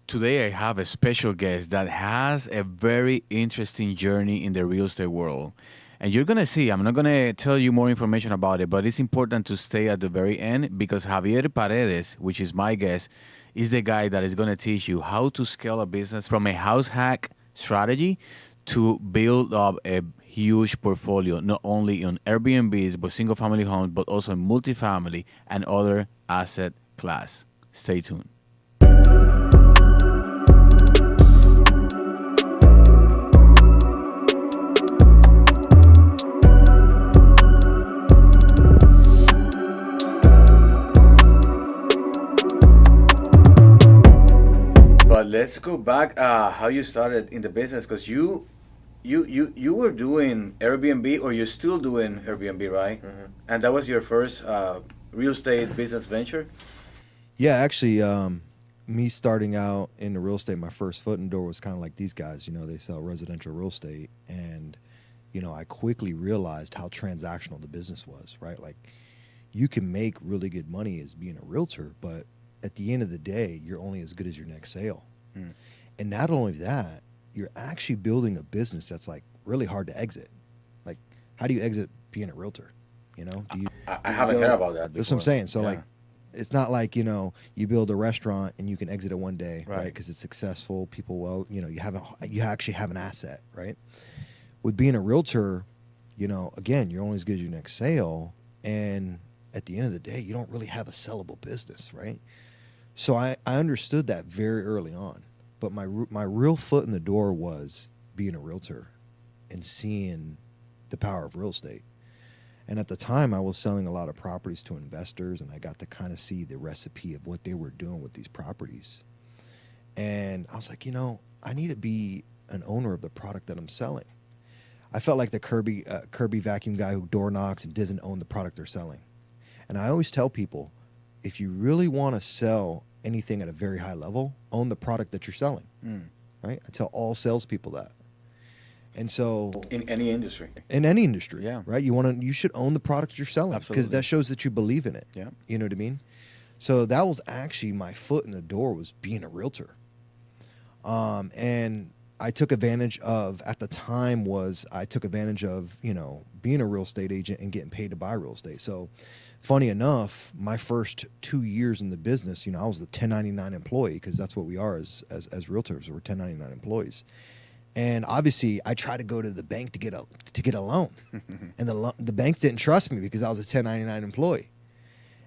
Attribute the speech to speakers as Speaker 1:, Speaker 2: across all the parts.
Speaker 1: Today I have a special guest that has a very interesting journey in the real estate world. And you're going to see, I'm not going to tell you more information about it, but it's important to stay at the very end because Javier Paredes, which is my guest, is the guy that is going to teach you how to scale a business from a house hack strategy to build up a huge portfolio, not only on Airbnbs, but single family homes, but also in multifamily and other asset class. Stay tuned. But let's go back how you started in the business because you were doing Airbnb or you're still doing Airbnb, right? And that was your first real estate business venture.
Speaker 2: Yeah, actually, me starting out in the real estate, my first foot in the door was kind of like these guys. They sell residential real estate, and I quickly realized how transactional the business was. Right, like you can make really good money as being a realtor, but at the end of the day, you're only as good as your next sale. And not only that, you're actually building a business that's like really hard to exit. Like, how do you exit being a realtor? Do you?
Speaker 1: I haven't heard about that before.
Speaker 2: That's what I'm saying. So
Speaker 1: Yeah.
Speaker 2: like, it's not like you build a restaurant and you can exit it one day, right?
Speaker 1: Right.
Speaker 2: Because it's successful. People, you actually have an asset, right? With being a realtor, again, you're only as good as your next sale, and at the end of the day, you don't really have a sellable business, right? So I understood that very early on, but my real foot in the door was being a realtor and seeing the power of real estate. And at the time, I was selling a lot of properties to investors, and I got to kind of see the recipe of what they were doing with these properties. And I was like, I need to be an owner of the product that I'm selling. I felt like the Kirby vacuum guy who door knocks and doesn't own the product they're selling. And I always tell people, if you really want to sell anything at a very high level, own the product that you're selling. Right? I tell all salespeople that. And so
Speaker 1: In any industry.
Speaker 2: in any industry,
Speaker 1: Yeah.
Speaker 2: right? You should own the product you're selling because
Speaker 1: Absolutely.
Speaker 2: that shows that you believe in it.
Speaker 1: Yeah.
Speaker 2: You know what I mean? So that was actually my foot in the door, was being a realtor. And I took advantage of, at the time I took advantage of, being a real estate agent and getting paid to buy real estate. So funny enough, my first 2 years in the business, I was the 1099 employee, because that's what we are as realtors. We're 1099 employees. And obviously, I tried to go to the bank to get a loan, and the banks didn't trust me because I was a 1099 employee.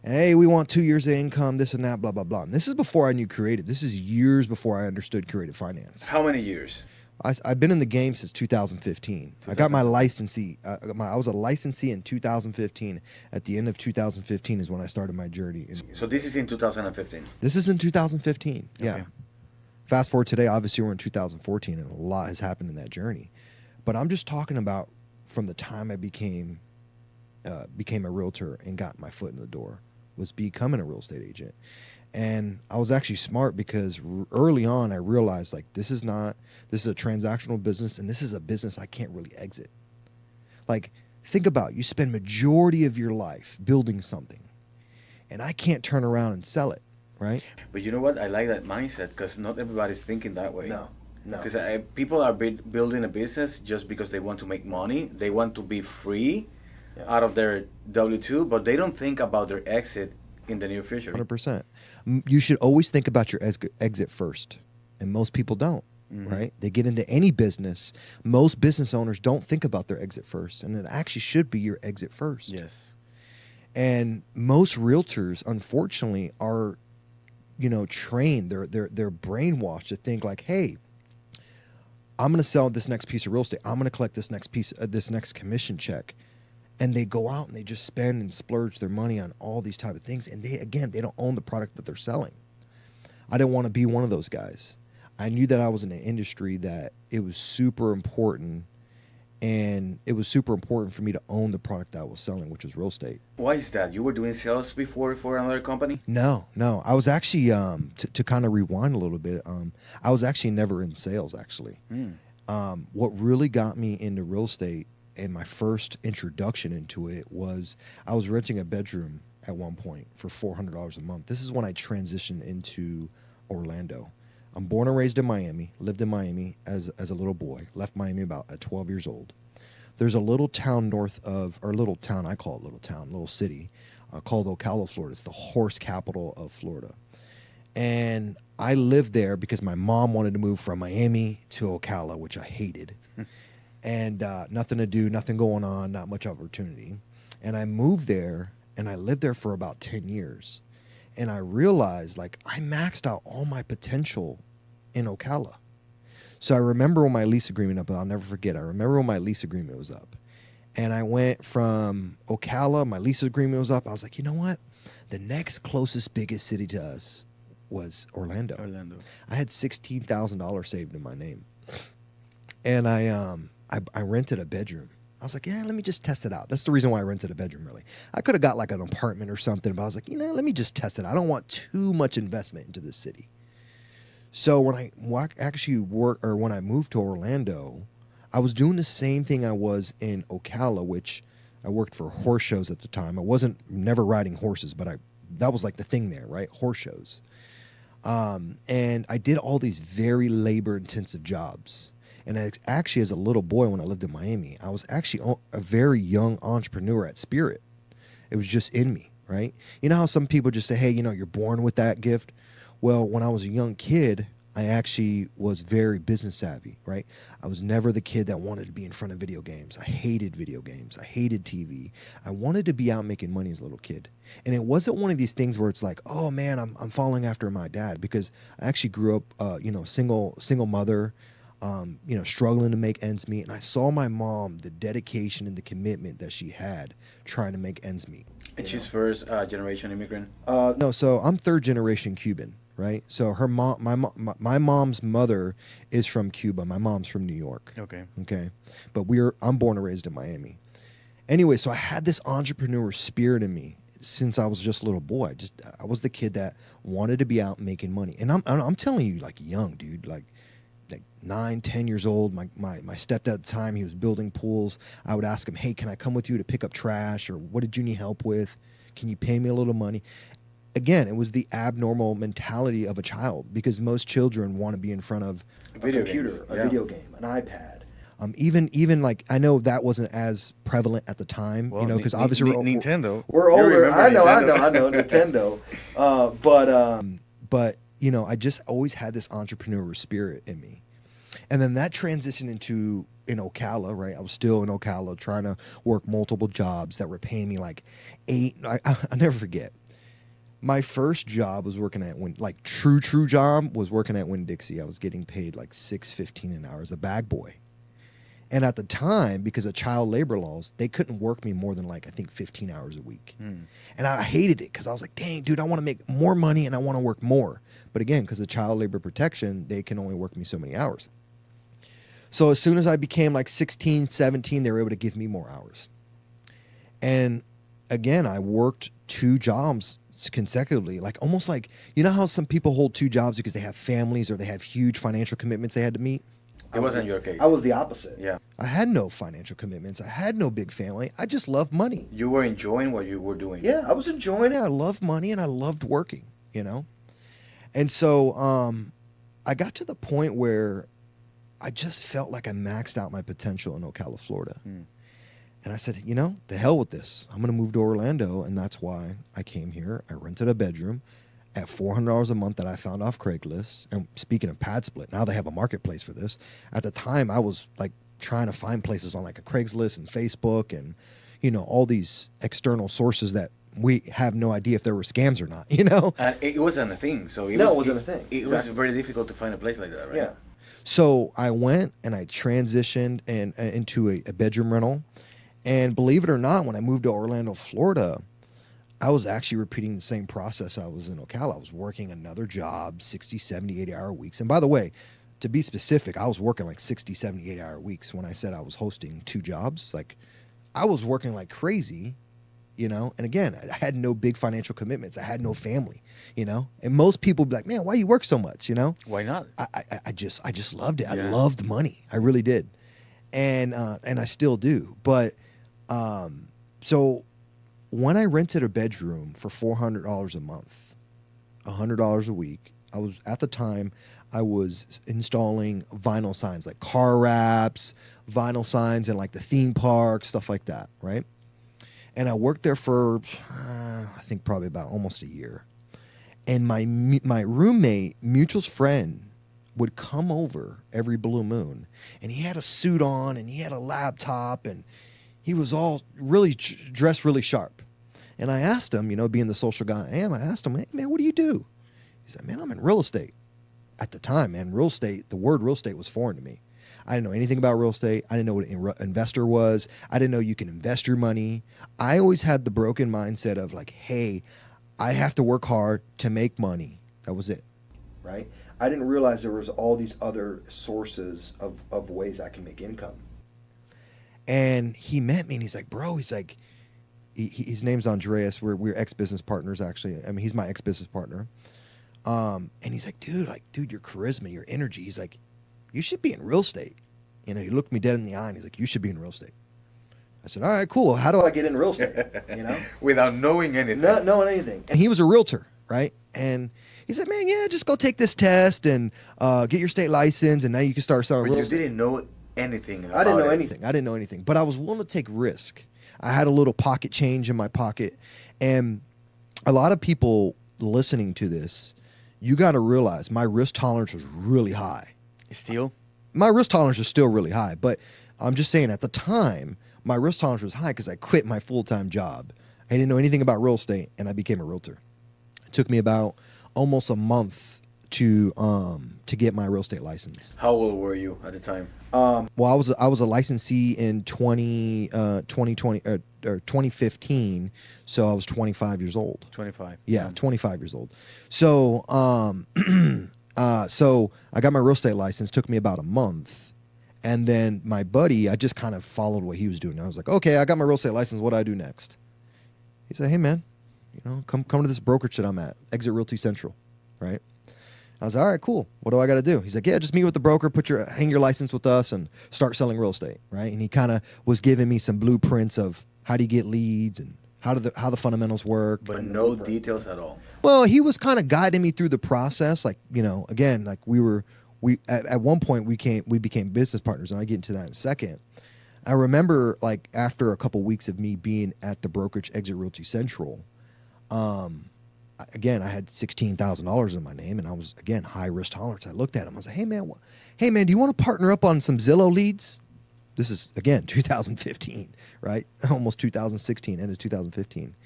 Speaker 2: And hey, we want 2 years of income, this and that, blah blah blah. And this is before I knew creative. This is years before I understood creative finance.
Speaker 1: How many years?
Speaker 2: I've been in the game since 2015. I got my licensee. I was a licensee in 2015. At the end of 2015 is when I started my journey.
Speaker 1: So this is in 2015.
Speaker 2: This is in 2015. Yeah.
Speaker 1: Okay.
Speaker 2: Fast forward today, obviously we're in 2014, and a lot has happened in that journey. But I'm just talking about from the time I became a realtor and got my foot in the door, was becoming a real estate agent. And I was actually smart because early on I realized, like, this is a transactional business, and this is a business I can't really exit. Like, think about, you spend majority of your life building something, and I can't turn around and sell it, right?
Speaker 1: But you know what? I like that mindset because not everybody's thinking that way.
Speaker 2: No.
Speaker 1: Because people are building a business just because they want to make money. They want to be free out of their W-2, but they don't think about their exit in the near future.
Speaker 2: 100%. You should always think about your exit first, and most people don't. Right? They get into any business. Most business owners don't think about their exit first, and it actually should be your exit first.
Speaker 1: Yes.
Speaker 2: And most realtors, unfortunately, are, trained. They're brainwashed to think like, hey, I'm going to sell this next piece of real estate. I'm going to collect this next commission check. And they go out and they just spend and splurge their money on all these type of things. And they don't own the product that they're selling. I didn't want to be one of those guys. I knew that I was in an industry that it was super important, and it was super important for me to own the product that I was selling, which was real estate.
Speaker 1: Why is that? You were doing sales before for another company?
Speaker 2: No. I was actually, to kind of rewind a little bit, I was actually never in sales, actually. What really got me into real estate and my first introduction into it was I was renting a bedroom at one point for $400 a month. This is when I transitioned into Orlando. I'm born and raised in Miami, lived in Miami as a little boy, left Miami about at 12 years old. There's a little town north of, or little town, I call it little town, little city, called Ocala, Florida. It's the horse capital of Florida. And I lived there because my mom wanted to move from Miami to Ocala, which I hated. And nothing to do, nothing going on, not much opportunity. And I moved there, and I lived there for about 10 years. And I realized, like, I maxed out all my potential in Ocala. So I remember when my lease agreement up, I'll never forget, I remember when my lease agreement was up. And I went from Ocala, my lease agreement was up. I was like, you know what? The next closest, biggest city to us was Orlando. I had $16,000 saved in my name. And I rented a bedroom. I was like, yeah, let me just test it out. That's the reason why I rented a bedroom, really. I could have got like an apartment or something, but I was like, let me just test it. I don't want too much investment into this city. So when I when I moved to Orlando, I was doing the same thing I was in Ocala, which I worked for horse shows at the time. I wasn't never riding horses, but that was like the thing there, right? Horse shows. And I did all these very labor-intensive jobs. And actually, as a little boy, when I lived in Miami, I was actually a very young entrepreneur at spirit. It was just in me, right? You know how some people just say, hey, you're born with that gift? Well, when I was a young kid, I actually was very business savvy, right? I was never the kid that wanted to be in front of video games. I hated video games. I hated TV. I wanted to be out making money as a little kid. And it wasn't one of these things where it's like, oh man, I'm following after my dad, because I actually grew up, single mother, struggling to make ends meet. And I saw my mom, the dedication and the commitment that she had trying to make ends meet.
Speaker 1: And she's first generation immigrant?
Speaker 2: No, so I'm third generation Cuban, right? So her mom, my mom's mother is from Cuba. My mom's from New York. Okay. But I'm born and raised in Miami. Anyway, so I had this entrepreneur spirit in me since I was just a little boy. I was the kid that wanted to be out making money. And I'm telling you, like, young, dude, like 9, 10 years old. My stepdad at the time, he was building pools. I would ask him, hey, can I come with you to pick up trash? Or what did you need help with? Can you pay me a little money? Again, it was the abnormal mentality of a child, because most children want to be in front of a computer, a video game, an iPad. Even like, I know that wasn't as prevalent at the time, because obviously
Speaker 1: Nintendo.
Speaker 2: We're older. I know, Nintendo. But I just always had this entrepreneurial spirit in me. And then that transitioned in Ocala, right? I was still in Ocala trying to work multiple jobs that were paying me like I'll never forget. My first job was working at true job was working at Winn-Dixie. I was getting paid like $6.15 an hour as a bag boy. And at the time, because of child labor laws, they couldn't work me more than I think 15 hours a week. And I hated it, because I was like, dang, dude, I want to make more money and I want to work more. But again, because of child labor protection, they can only work me so many hours. So as soon as I became like 16, 17, they were able to give me more hours. And again, I worked 2 jobs consecutively, almost like, how some people hold 2 jobs because they have families or they have huge financial commitments they had to meet?
Speaker 1: It wasn't your case.
Speaker 2: I was the opposite.
Speaker 1: Yeah.
Speaker 2: I had no financial commitments. I had no big family. I just loved money.
Speaker 1: You were enjoying what you were doing.
Speaker 2: Yeah, I was enjoying it. I loved money and I loved working, And so I got to the point where I just felt like I maxed out my potential in Ocala, Florida. And I said, the hell with this. I'm going to move to Orlando, and that's why I came here. I rented a bedroom at $400 a month that I found off Craigslist. And speaking of PadSplit, now they have a marketplace for this. At the time, I was trying to find places on a Craigslist and Facebook and, all these external sources that we have no idea if there were scams or not,
Speaker 1: It wasn't a thing. So it
Speaker 2: wasn't a thing.
Speaker 1: It was very difficult to find a place like that, right?
Speaker 2: Yeah. So I went and I transitioned into a bedroom rental. And believe it or not, when I moved to Orlando, Florida, I was actually repeating the same process I was in Ocala. I was working another job, 60, 70, 80-hour weeks. And by the way, to be specific, I was working 60, 70, 80-hour weeks when I said I was hosting 2 jobs. I was working like crazy, And again, I had no big financial commitments. I had no family, And most people would be like, man, why you work so much,
Speaker 1: Why not?
Speaker 2: I just loved it. Yeah. I loved money. I really did. And I still do. But so when I rented a bedroom for $400 a month, $100 a week, at the time, I was installing vinyl signs, like car wraps, vinyl signs, and like the theme park, stuff like that, right? And I worked there for, I think probably about almost a year. And my roommate, mutual friend, would come over every blue moon, and he had a suit on, and he had a laptop, and he was all really dressed really sharp. And I asked him, being the social guy I am, I asked him, hey, man, what do you do? He said, man, I'm in real estate. At the time, man, real estate, the word real estate was foreign to me. I didn't know anything about real estate. I didn't know what an investor was. I didn't know you can invest your money. I always had the broken mindset of like, hey, I have to work hard to make money. That was it, right? I didn't realize there was all these other sources of ways I can make income. And he met me, and he's like, bro, he's like, his name's Andreas. We're ex-business partners, actually. I mean, he's my ex-business partner. And he's like, dude, your charisma, your energy. He's like, you should be in real estate. He looked me dead in the eye, and he's like, you should be in real estate. I said, all right, cool. How do I get in real estate?
Speaker 1: Without knowing anything.
Speaker 2: Not knowing anything. And he was a realtor, right? And he said, man, yeah, just go take this test and get your state license, and now you can start selling real estate.
Speaker 1: You didn't know anything about
Speaker 2: I didn't know anything. But I was willing to take risk. I had a little pocket change in my pocket. And a lot of people listening to this, you got to realize my risk tolerance was really high.
Speaker 1: Still?
Speaker 2: My risk tolerance is still really high. But I'm just saying, at the time, my risk tolerance was high because I quit my full-time job. I didn't know anything about real estate, and I became a realtor. It took me about almost a month to get my real estate license.
Speaker 1: How old were you at the time?
Speaker 2: Well, I was a licensee in 2015, so I was 25 years old.
Speaker 1: 25.
Speaker 2: Yeah, 25 years old. So so I got my real estate license. Took me about a month, and then my buddy, I just kind of followed what he was doing. I was like, okay, I got my real estate license. What do I do next? He said, hey man, come to this brokerage that I'm at, Exit Realty Central, right? I was like, all right, cool. What do I got to do? He's like, yeah, just meet with the broker, hang your license with us, and start selling real estate, right? And he kind of was giving me some blueprints of how do you get leads and how the fundamentals work.
Speaker 1: But no details at all.
Speaker 2: Well, he was kind of guiding me through the process. Like, again, like we at one point we became business partners, and I'll get into that in a second. I remember, like, after a couple weeks of me being at the brokerage Exit Realty Central, again, I had $16,000 in my name, and I was, again, high risk tolerance. I looked at him. I was like, hey man, do you want to partner up on some Zillow leads? This is, again, 2015, right? Almost 2016, end of 2015.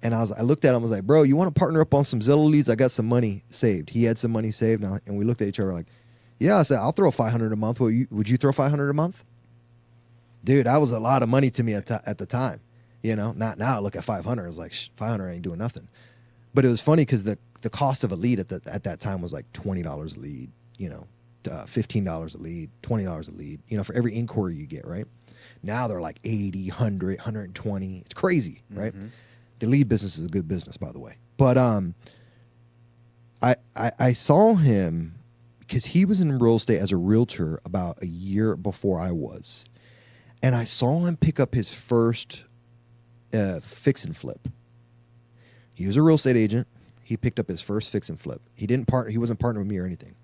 Speaker 2: And I looked at him. I was like, bro, you want to partner up on some Zillow leads? I got some money saved. He had some money saved now, and we looked at each other like, yeah. I said, I'll throw $500 a month. Would you throw $500 a month? Dude, that was a lot of money to me at the time. Not now. I look at 500. I was like, 500 ain't doing nothing. But it was funny because the cost of a lead at that time was like $20 a lead, $15 a lead, $20 a lead, for every inquiry you get, right? Now they're like 80, 100, 120. It's crazy, right? Mm-hmm. The lead business is a good business, by the way. But I saw him because he was in real estate as a realtor about a year before I was. And I saw him pick up his first fix and flip. He was a real estate agent. He picked up his first fix and flip. He wasn't partnering with me or anything.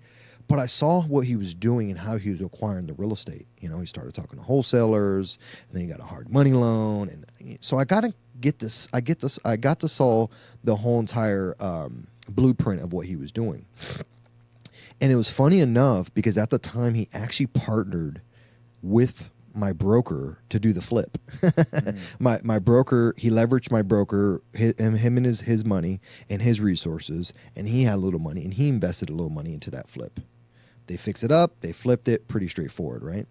Speaker 2: But I saw what he was doing and how he was acquiring the real estate. He started talking to wholesalers, and then he got a hard money loan. And so I got to get this. I got to saw the whole entire blueprint of what he was doing. And it was funny enough because at the time he actually partnered with my broker to do the flip. My broker, he leveraged my broker, him and his money and his resources, and he had a little money, and he invested a little money into that flip. They fixed it up, they flipped it, pretty straightforward, right?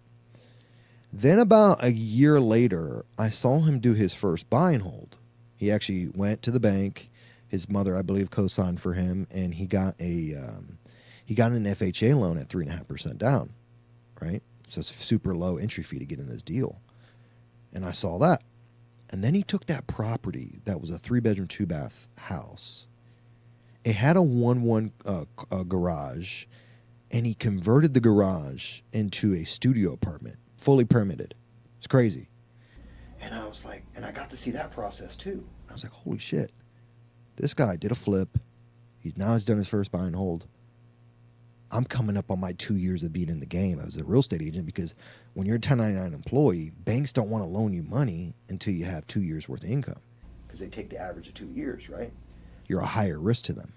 Speaker 2: Then about a year later, I saw him do his first buy and hold. He actually went to the bank. His mother, I believe, co-signed for him, and he got an FHA loan at 3.5% down, right? So it's a super low entry fee to get in this deal. And I saw that. And then he took that property that was a 3-bedroom, 2-bath house. It had a 1-1 garage, and he converted the garage into a studio apartment, fully permitted. It's crazy. And I was like, and I got to see that process too. I was like, holy shit. This guy did a flip. He's done his first buy and hold. I'm coming up on my 2 years of being in the game as a real estate agent, because when you're a 1099 employee, banks don't want to loan you money until you have 2 years worth of income, because they take the average of 2 years, right? You're a higher risk to them,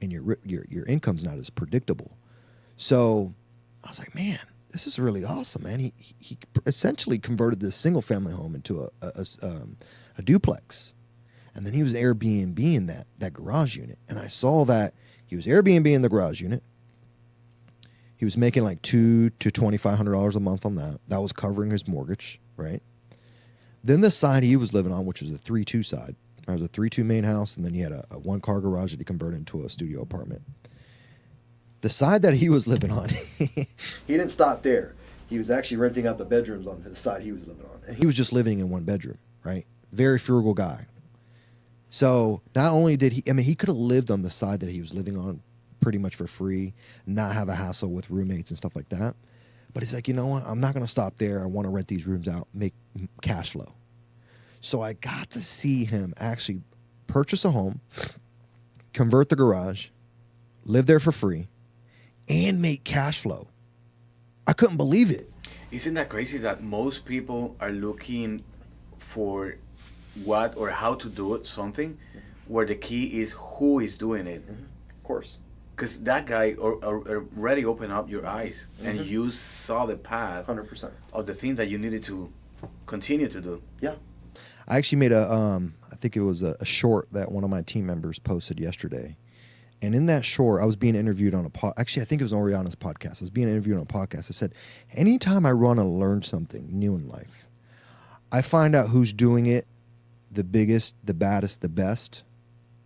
Speaker 2: and your income's not as predictable. So I was like, man, this is really awesome, man. He essentially converted this single family home into a duplex, and then he was Airbnb in that garage unit. And I saw that he was Airbnb in the garage unit. He was making like $200 to $2,500 a month on that. That was covering his mortgage, right? Then the side he was living on, which was a 3-2 side. There was a 3-2 main house, and then he had a one-car garage that he converted into a studio apartment. The side that he was living on, he didn't stop there. He was actually renting out the bedrooms on the side he was living on. And he was just living in one bedroom, right? Very frugal guy. So not only did he could have lived on the side that he was living on pretty much for free, not have a hassle with roommates and stuff like that. But he's like, you know what? I'm not going to stop there. I want to rent these rooms out, make cash flow. So I got to see him actually purchase a home, convert the garage, live there for free, and make cash flow. I couldn't believe it.
Speaker 1: Isn't that crazy that most people are looking for what or how to do it, something, where the key is who is doing it?
Speaker 2: Mm-hmm. Of course.
Speaker 1: Because that guy already opened up your eyes, and you saw the path
Speaker 2: 100%
Speaker 1: of the thing that you needed to continue to do.
Speaker 2: Yeah. I actually made I think it was a short that one of my team members posted yesterday. And in that short, I was being interviewed on actually, I think it was on Oriana's podcast. I was being interviewed on a podcast. I said, anytime I want to learn something new in life, I find out who's doing it the biggest, the baddest, the best,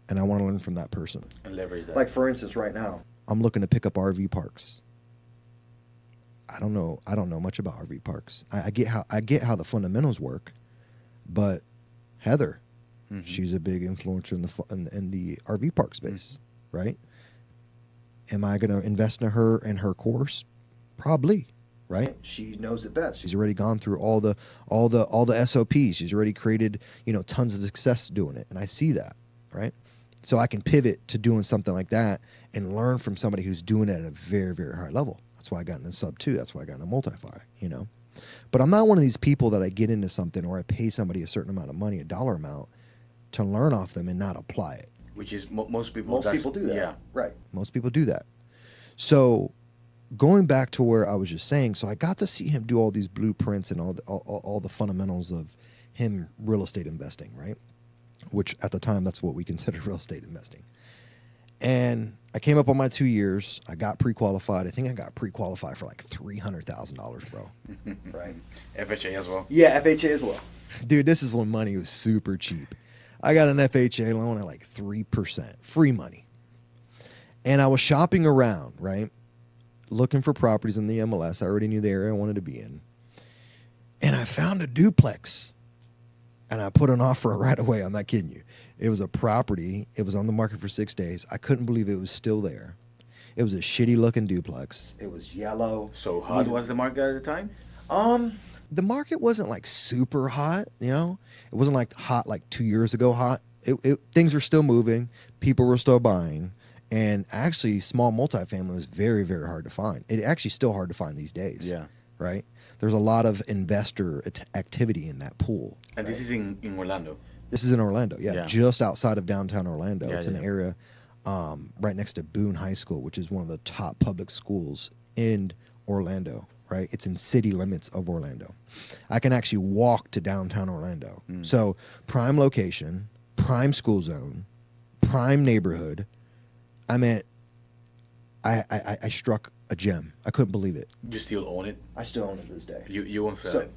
Speaker 2: and I want to learn from that person.
Speaker 1: And leverage that.
Speaker 2: Like, for instance, right now, I'm looking to pick up RV parks. I don't know much about RV parks. I get how the fundamentals work, but Heather, she's a big influencer in the RV park space, right? Am I going to invest in her course? Probably, right? She knows it best. She's already gone through all the SOPs. She's already created, tons of success doing it, and I see that, right? So I can pivot to doing something like that and learn from somebody who's doing it at a very, very high level. That's why I got into sub 2. That's why I got into multi-fi, But I'm not one of these people that I get into something or I pay somebody a certain amount of money, a dollar amount, to learn off them and not apply it.
Speaker 1: Which is most people.
Speaker 2: Most people do that.
Speaker 1: Yeah.
Speaker 2: Right. Most people do that. So going back to where I was just saying, so I got to see him do all these blueprints and all the fundamentals of him real estate investing, right? Which at the time, that's what we considered real estate investing. And I came up on my 2 years. I got pre-qualified. I think I got pre-qualified for like $300,000, bro. Right.
Speaker 1: FHA as well.
Speaker 2: Yeah, FHA as well. Dude, this is when money was super cheap. I got an FHA loan at like 3%, free money. And I was shopping around, right? Looking for properties in the MLS. I already knew the area I wanted to be in. And I found a duplex. And I put an offer right away. I'm not kidding you. It was a property. It was on the market for 6 days. I couldn't believe it was still there. It was a shitty looking duplex. It was yellow.
Speaker 1: So hot was the market at the time?
Speaker 2: The market wasn't like super hot, It wasn't like hot like 2 years ago hot. Things were still moving. People were still buying. And actually, small multifamily was very, very hard to find. It's actually still hard to find these days.
Speaker 1: Yeah.
Speaker 2: Right? There's a lot of investor activity in that pool.
Speaker 1: And
Speaker 2: right?
Speaker 1: this is in Orlando?
Speaker 2: This is in Orlando, yeah. Just outside of downtown Orlando.
Speaker 1: Yeah,
Speaker 2: it's an area right next to Boone High School, which is one of the top public schools in Orlando, right? It's in city limits of Orlando. I can actually walk to downtown Orlando. So prime location, prime school zone, prime neighborhood. I mean, I struck a gem. I couldn't believe it.
Speaker 1: You still own it?
Speaker 2: I still own it to this day.
Speaker 1: You won't sell it.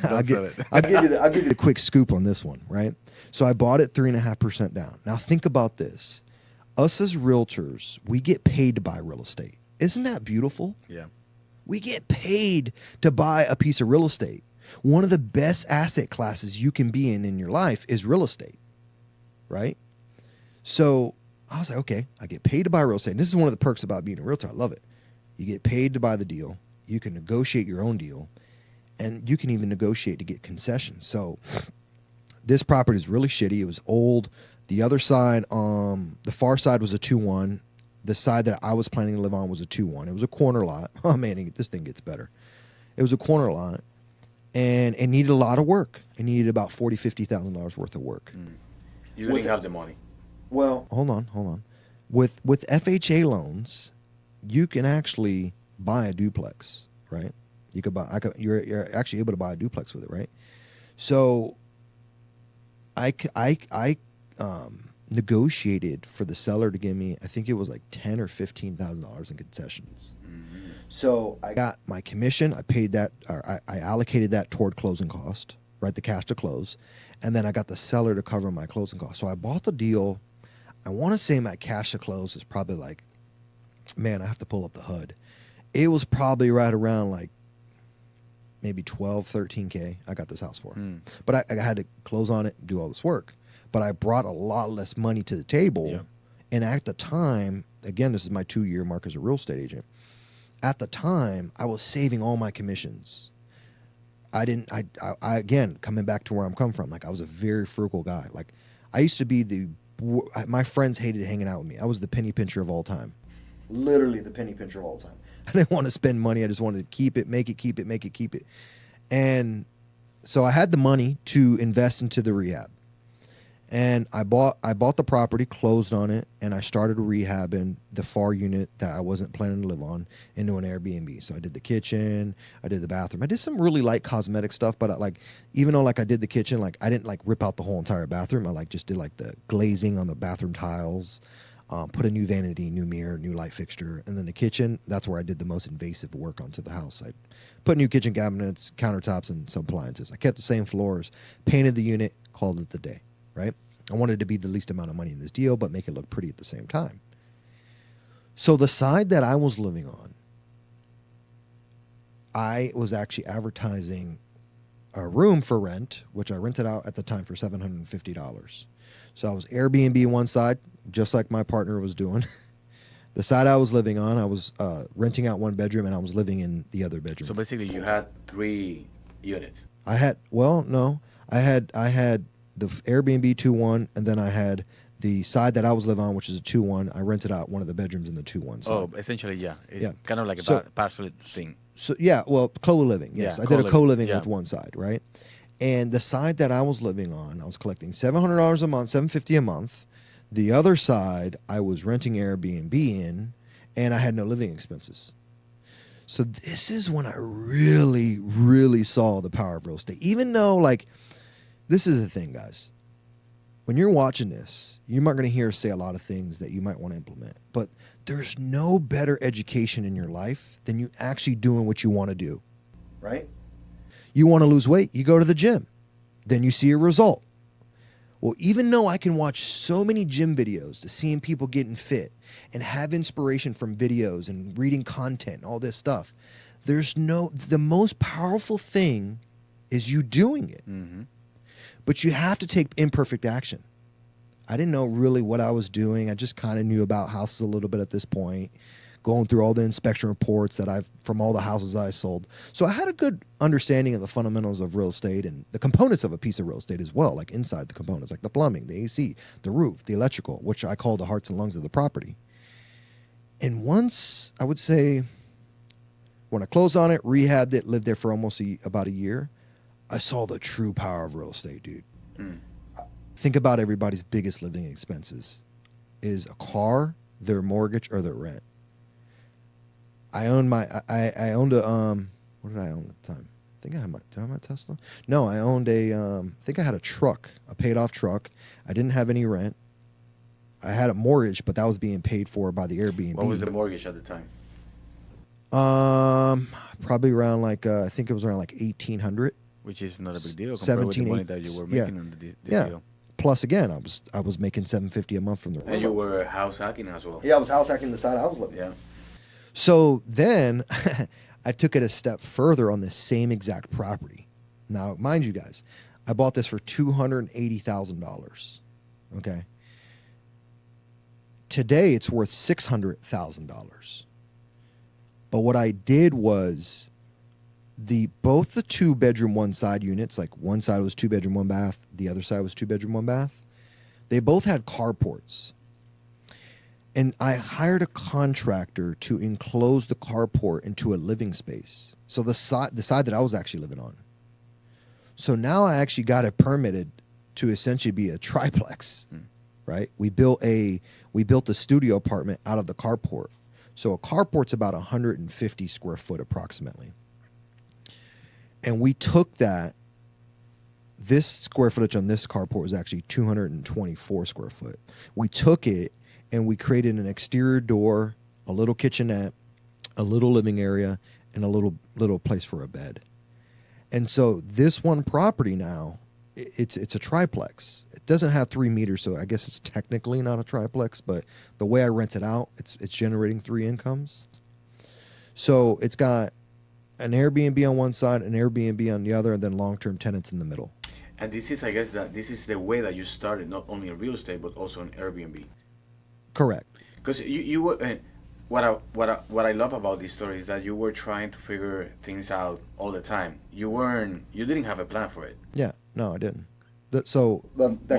Speaker 2: I'll give you the quick scoop on this one, right? So I bought it 3.5% down. Now think about this. Us as realtors, we get paid to buy real estate. Isn't that beautiful?
Speaker 1: Yeah.
Speaker 2: We get paid to buy a piece of real estate. One of the best asset classes you can be in your life is real estate, right? So I was like, okay, I get paid to buy real estate. And this is one of the perks about being a realtor. I love it. You get paid to buy the deal. You can negotiate your own deal. And you can even negotiate to get concessions. So this property is really shitty. It was old. The other side, the far side was a 2-1. The side that I was planning to live on was a 2-1. It was a corner lot. Oh man, this thing gets better. It was a corner lot, and it needed a lot of work. It needed about $40,000-$50,000 worth of work.
Speaker 1: You didn't have the money.
Speaker 2: Well, hold on. With FHA loans, you can actually buy a duplex, right? You're actually able to buy a duplex with it, right? So I negotiated for the seller to give me, I think it was like $10,000 or $15,000 in concessions. So I got my commission. I paid that, or I allocated that toward closing cost, right? The cash to close, and then I got the seller to cover my closing costs. So I bought the deal. I want to say my cash to close is probably like, man, I have to pull up the HUD. It was probably right around like maybe 12, 13K I got this house for. But I had to close on it, do all this work. But I brought a lot less money to the table. Yeah. And at the time, again, this is my 2-year mark as a real estate agent. At the time, I was saving all my commissions. I again, coming back to where I'm coming from, like I was a very frugal guy. Like I used to be my friends hated hanging out with me. I was the penny pincher of all time. Literally the penny pincher of all time. I didn't want to spend money. I just wanted to keep it, make it, keep it, make it, keep it. And so I had the money to invest into the rehab. And I bought the property, closed on it, and I started rehabbing the FAR unit that I wasn't planning to live on into an Airbnb. So I did the kitchen, I did the bathroom. I did some really light cosmetic stuff, but even though I did the kitchen, I didn't rip out the whole entire bathroom. I just did the glazing on the bathroom tiles, put a new vanity, new mirror, new light fixture, and then the kitchen, that's where I did the most invasive work onto the house. I put new kitchen cabinets, countertops, and some appliances. I kept the same floors, painted the unit, called it the day. Right? I wanted to be the least amount of money in this deal, but make it look pretty at the same time. So the side that I was living on, I was actually advertising a room for rent, which I rented out at the time for $750. So I was Airbnb one side, just like my partner was doing. The side I was living on, I was renting out one bedroom, and I was living in the other bedroom.
Speaker 1: So basically, you had 3 units.
Speaker 2: I had the Airbnb 2-1, and then I had the side that I was living on, which is a 2-1. I rented out one of the bedrooms in the 2-1 side.
Speaker 1: Oh, essentially, yeah. It's kind of like a PadSplits thing.
Speaker 2: So, yeah, well, co-living, yes.
Speaker 1: Yeah,
Speaker 2: I did a co-living with one side, right? And the side that I was living on, I was collecting $700 a month, $750 a month. The other side, I was renting Airbnb in, and I had no living expenses. So this is when I really, really saw the power of real estate. Even though, this is the thing, guys. When you're watching this, you're not going to hear us say a lot of things that you might want to implement. But there's no better education in your life than you actually doing what you want to do, right? You want to lose weight, you go to the gym. Then you see a result. Well, even though I can watch so many gym videos to seeing people getting fit and have inspiration from videos and reading content and all this stuff, the most powerful thing is you doing it. Mm-hmm. But you have to take imperfect action. I didn't know really what I was doing. I just kind of knew about houses a little bit at this point, going through all the inspection reports from all the houses that I sold. So I had a good understanding of the fundamentals of real estate and the components of a piece of real estate as well, like inside the components, like the plumbing, the AC, the roof, the electrical, which I call the hearts and lungs of the property. And once, I would say, when I closed on it, rehabbed it, lived there for almost about a year, I saw the true power of real estate, dude. Think about everybody's biggest living expenses is a car, their mortgage, or their rent. I owned a what did I own at the time? I think I had did I have my Tesla? No, I owned I think I had a truck, a paid off truck. I didn't have any rent. I had a mortgage, but that was being paid for by the Airbnb.
Speaker 1: What was the mortgage at the time?
Speaker 2: Probably around I think it was around $1,800.
Speaker 1: Which is not a big deal compared with the money that you were making on the deal.
Speaker 2: Plus, again, I was making $750 a month from the rent.
Speaker 1: And you were house hacking as well.
Speaker 2: Yeah, I was house hacking the side I was living.
Speaker 1: Yeah.
Speaker 2: So then I took it a step further on the same exact property. Now, mind you guys, I bought this for $280,000. Okay. Today it's worth $600,000. But what I did was both the 2-bedroom, 1-side units, one side was 2-bedroom, 1 bath, the other side was 2-bedroom, 1 bath. They both had carports. And I hired a contractor to enclose the carport into a living space. So the side that I was actually living on. So now I actually got it permitted to essentially be a triplex, right? We built a studio apartment out of the carport. So a carport's about 150 square foot approximately. And we took that. This square footage on this carport was actually 224 square foot. We took it and we created an exterior door, a little kitchenette, a little living area, and a little place for a bed. And so this one property now, it's a triplex. It doesn't have 3 meters, so I guess it's technically not a triplex, but the way I rent it out, it's generating 3 incomes. So it's got an Airbnb on one side, an Airbnb on the other, and then long-term tenants in the middle.
Speaker 1: And this is, I guess, that this is the way that you started, not only in real estate but also in Airbnb.
Speaker 2: Correct.
Speaker 1: Because you were, and what I love about this story is that you were trying to figure things out all the time. You didn't have a plan for it.
Speaker 2: Yeah, no, I didn't. That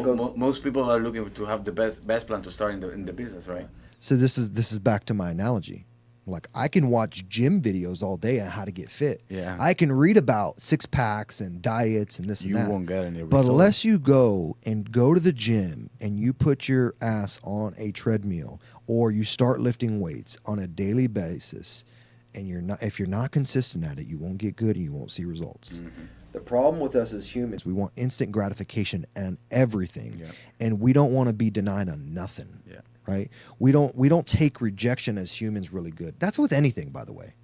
Speaker 2: goes.
Speaker 1: Most people are looking to have the best plan to start in the business, right?
Speaker 2: So this is back to my analogy. Like, I can watch gym videos all day on how to get fit.
Speaker 1: Yeah.
Speaker 2: I can read about 6-packs and diets and this and that.
Speaker 1: You won't get any
Speaker 2: But
Speaker 1: results.
Speaker 2: unless you go to the gym and you put your ass on a treadmill or you start lifting weights on a daily basis, and if you're not consistent at it, you won't get good and you won't see results.
Speaker 1: Mm-hmm.
Speaker 2: The problem with us as humans, we want instant gratification and everything,
Speaker 1: Yeah.
Speaker 2: and we don't want to be denied on nothing.
Speaker 1: Yeah.
Speaker 2: Right? We don't take rejection as humans really good. That's with anything, by the way.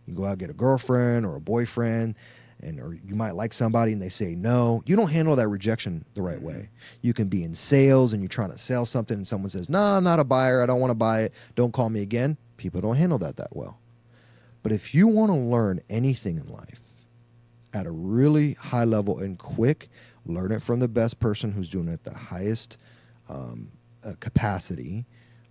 Speaker 2: You go out and get a girlfriend or a boyfriend, or you might like somebody and they say no. You don't handle that rejection the right way. You can be in sales and you're trying to sell something and someone says, "No, I'm not a buyer. I don't want to buy it. Don't call me again." People don't handle that well. But if you want to learn anything in life at a really high level and quick, learn it from the best person who's doing it at the highest capacity.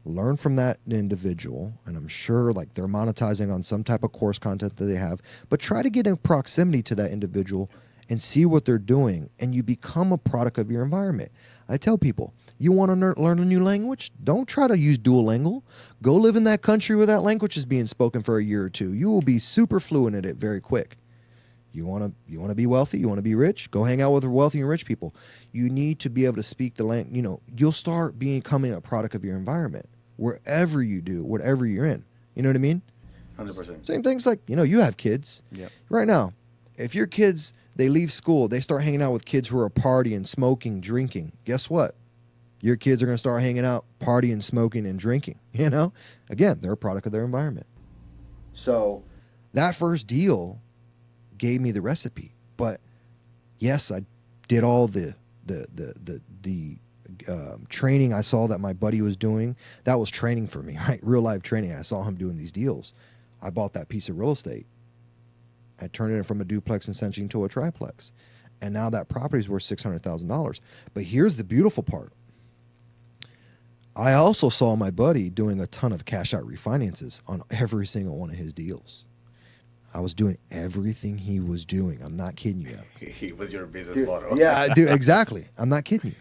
Speaker 2: Learn from that individual, and I'm sure like they're monetizing on some type of course content that they have, but try to get in proximity to that individual and see what they're doing, and you become a product of your environment. I tell people, you want to learn a new language? Don't try to use Duolingo. Go live in that country where that language is being spoken for a year or two. You will be super fluent in it very quick. You want to be wealthy? You want to be rich? Go hang out with wealthy and rich people. You need to be able to speak the language. You'll start becoming a product of your environment wherever you do, whatever you're in. You know what I mean?
Speaker 1: 100%.
Speaker 2: Same things like, you have kids.
Speaker 1: Yep.
Speaker 2: Right now, if your kids, they leave school, they start hanging out with kids who are partying, smoking, drinking, guess what? Your kids are going to start hanging out, partying, smoking, and drinking. Again, they're a product of their environment. So that first deal gave me the recipe. But yes, I did all the training I saw that my buddy was doing. That was training for me, right? Real life training. I saw him doing these deals. I bought that piece of real estate. I turned it from a duplex essentially into a triplex. And now that property is worth $600,000. But here's the beautiful part. I also saw my buddy doing a ton of cash out refinances on every single one of his deals. I was doing everything he was doing. I'm not kidding you.
Speaker 1: He was your business model.
Speaker 2: Yeah, dude, exactly. I'm not kidding you.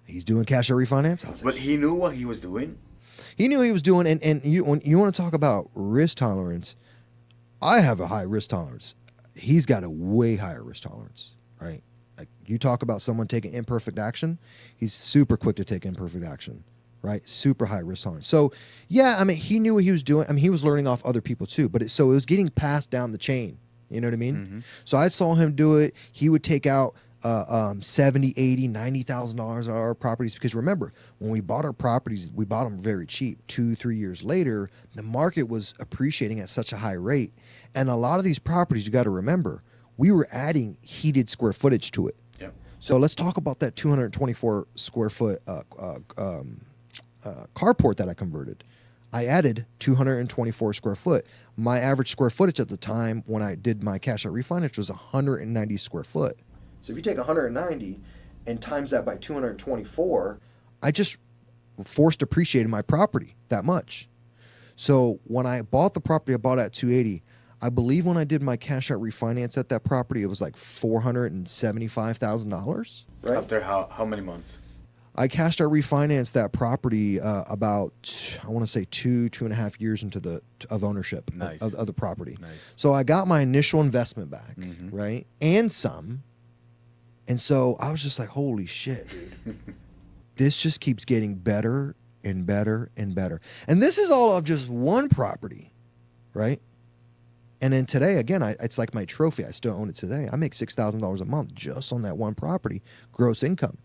Speaker 2: He's doing cash out refinance.
Speaker 1: But he knew what he was doing.
Speaker 2: He knew what he was doing, and when you want to talk about risk tolerance, I have a high risk tolerance. He's got a way higher risk tolerance, right? Like, you talk about someone taking imperfect action, he's super quick to take imperfect action, right? Super high risk tolerance. So, yeah, I mean, he knew what he was doing. I mean, he was learning off other people too, but it was getting passed down the chain. You know what I mean? Mm-hmm. So I saw him do it. He would take out $70,000, $80,000, $90,000 on our properties, because remember, when we bought our properties, we bought them very cheap. 2-3 years later, the market was appreciating at such a high rate, and a lot of these properties, you got to remember, we were adding heated square footage to it.
Speaker 1: Yep.
Speaker 2: So let's talk about that 224 square foot carport that I converted. I added 224 square foot. My average square footage at the time when I did my cash out refinance was 190 square foot. So if you take 190 and times that by 224, I just forced appreciated my property that much. So when I bought the property, I bought it at 280. I believe when I did my cash out refinance at that property, it was like $475,000. Right?
Speaker 1: After how many months?
Speaker 2: I cashed out refinanced that property about, I want to say 2.5 years into of ownership
Speaker 1: Nice.
Speaker 2: of the property.
Speaker 1: Nice.
Speaker 2: So I got my initial investment back,
Speaker 1: Mhm.
Speaker 2: right? And some. And so I was just like, holy shit, dude. This just keeps getting better and better and better. And this is all of just one property, right? And then today, again, it's like my trophy. I still own it today. I make $6,000 a month just on that one property, gross income.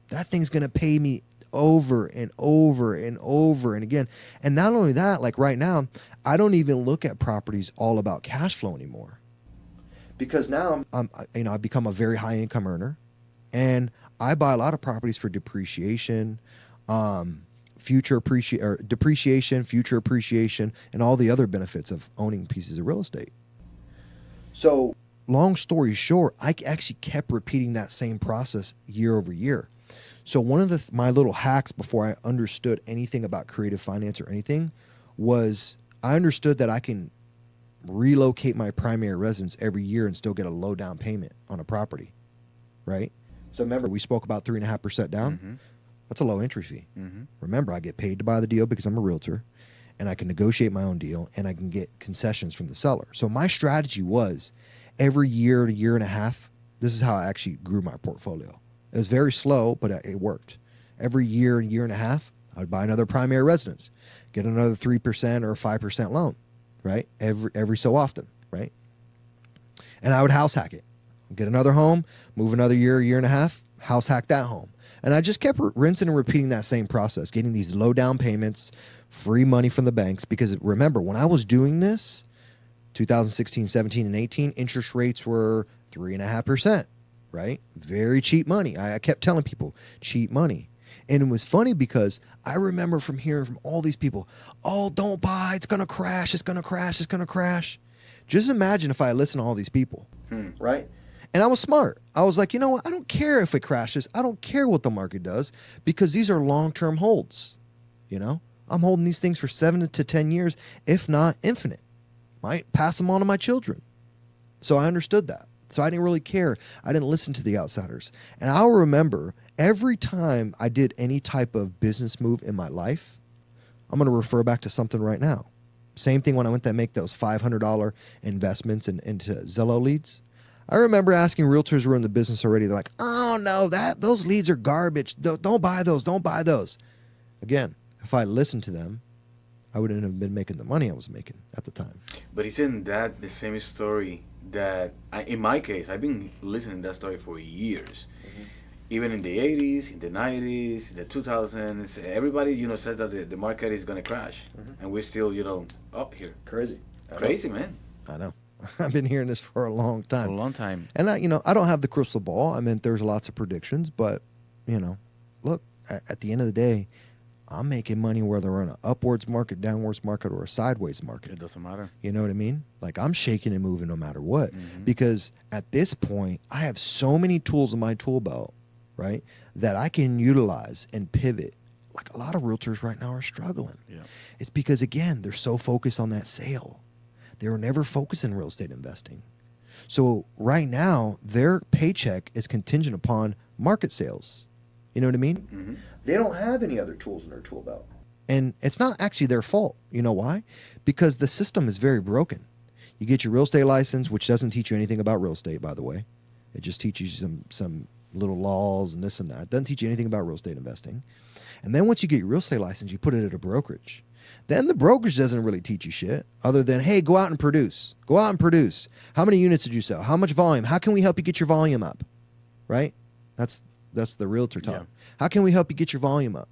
Speaker 2: That thing's going to pay me over and over and over and again. And not only that, like right now, I don't even look at properties all about cash flow anymore. Because now I've become a very high income earner, and I buy a lot of properties for depreciation, depreciation, future appreciation, and all the other benefits of owning pieces of real estate. So, long story short, I actually kept repeating that same process year over year. So one of my little hacks before I understood anything about creative finance or anything was I understood that I can relocate my primary residence every year and still get a low down payment on a property, right? So remember, we spoke about 3.5% down.
Speaker 1: Mhm.
Speaker 2: That's a low entry fee.
Speaker 1: Mhm.
Speaker 2: Remember, I get paid to buy the deal because I'm a realtor, and I can negotiate my own deal, and I can get concessions from the seller. So my strategy was every year to year and a half, this is how I actually grew my portfolio. It was very slow, but it worked. Every year and a half, I would buy another primary residence, get another 3% or 5% loan, right? Every so often, right? And I would house hack it. Get another home, move another year and a half, house hack that home. And I just kept rinsing and repeating that same process, getting these low down payments, free money from the banks. Because remember, when I was doing this, 2016, 17, and 18, interest rates were 3.5%, right? Very cheap money. I kept telling people, cheap money. And it was funny because I remember from hearing from all these people, oh, don't buy, it's going to crash, it's going to crash, it's going to crash. Just imagine if I listened to all these people, right? And I was smart. I was like, you know what? I don't care if it crashes. I don't care what the market does because these are long-term holds, you know? I'm holding these things for 7 to 10 years, if not infinite. Might pass them on to my children. So I understood that. So I didn't really care. I didn't listen to the outsiders. And I'll remember every time I did any type of business move in my life, I'm going to refer back to something right now. Same thing when I went to make those $500 investments into Zillow leads. I remember asking realtors who were in the business already. They're like, oh, no, those leads are garbage. Don't buy those. Don't buy those. Again, if I listened to them, I wouldn't have been making the money I was making at the time.
Speaker 1: But isn't that the same story that, in my case, I've been listening to that story for years. Mm-hmm. Even in the 80s, in the 90s, the 2000s, everybody, says that the market is going to crash. Mm-hmm. And we're still, up here.
Speaker 2: Crazy.
Speaker 1: Crazy, man.
Speaker 2: I know. I've been hearing this for a long time.
Speaker 1: For a long time.
Speaker 2: And I don't have the crystal ball. I mean, there's lots of predictions, but, look, at the end of the day, I'm making money whether we're in an upwards market, downwards market, or a sideways market.
Speaker 1: It doesn't matter.
Speaker 2: You know what I mean? Like, I'm shaking and moving no matter what. Mm-hmm. Because at this point, I have so many tools in my tool belt, right, that I can utilize and pivot. Like, a lot of realtors right now are struggling.
Speaker 1: Yeah.
Speaker 2: It's because, again, they're so focused on that sale. They were never focused in real estate investing. So right now, their paycheck is contingent upon market sales. You know what I mean? Mm-hmm. They don't have any other tools in their tool belt. And it's not actually their fault. You know why? Because the system is very broken. You get your real estate license, which doesn't teach you anything about real estate, by the way. It just teaches you some little laws and this and that. It doesn't teach you anything about real estate investing. And then once you get your real estate license, you put it at a brokerage. Then the brokerage doesn't really teach you shit other than, hey, go out and produce. Go out and produce. How many units did you sell? How much volume? How can we help you get your volume up? Right? That's the realtor talk. Yeah. How can we help you get your volume up?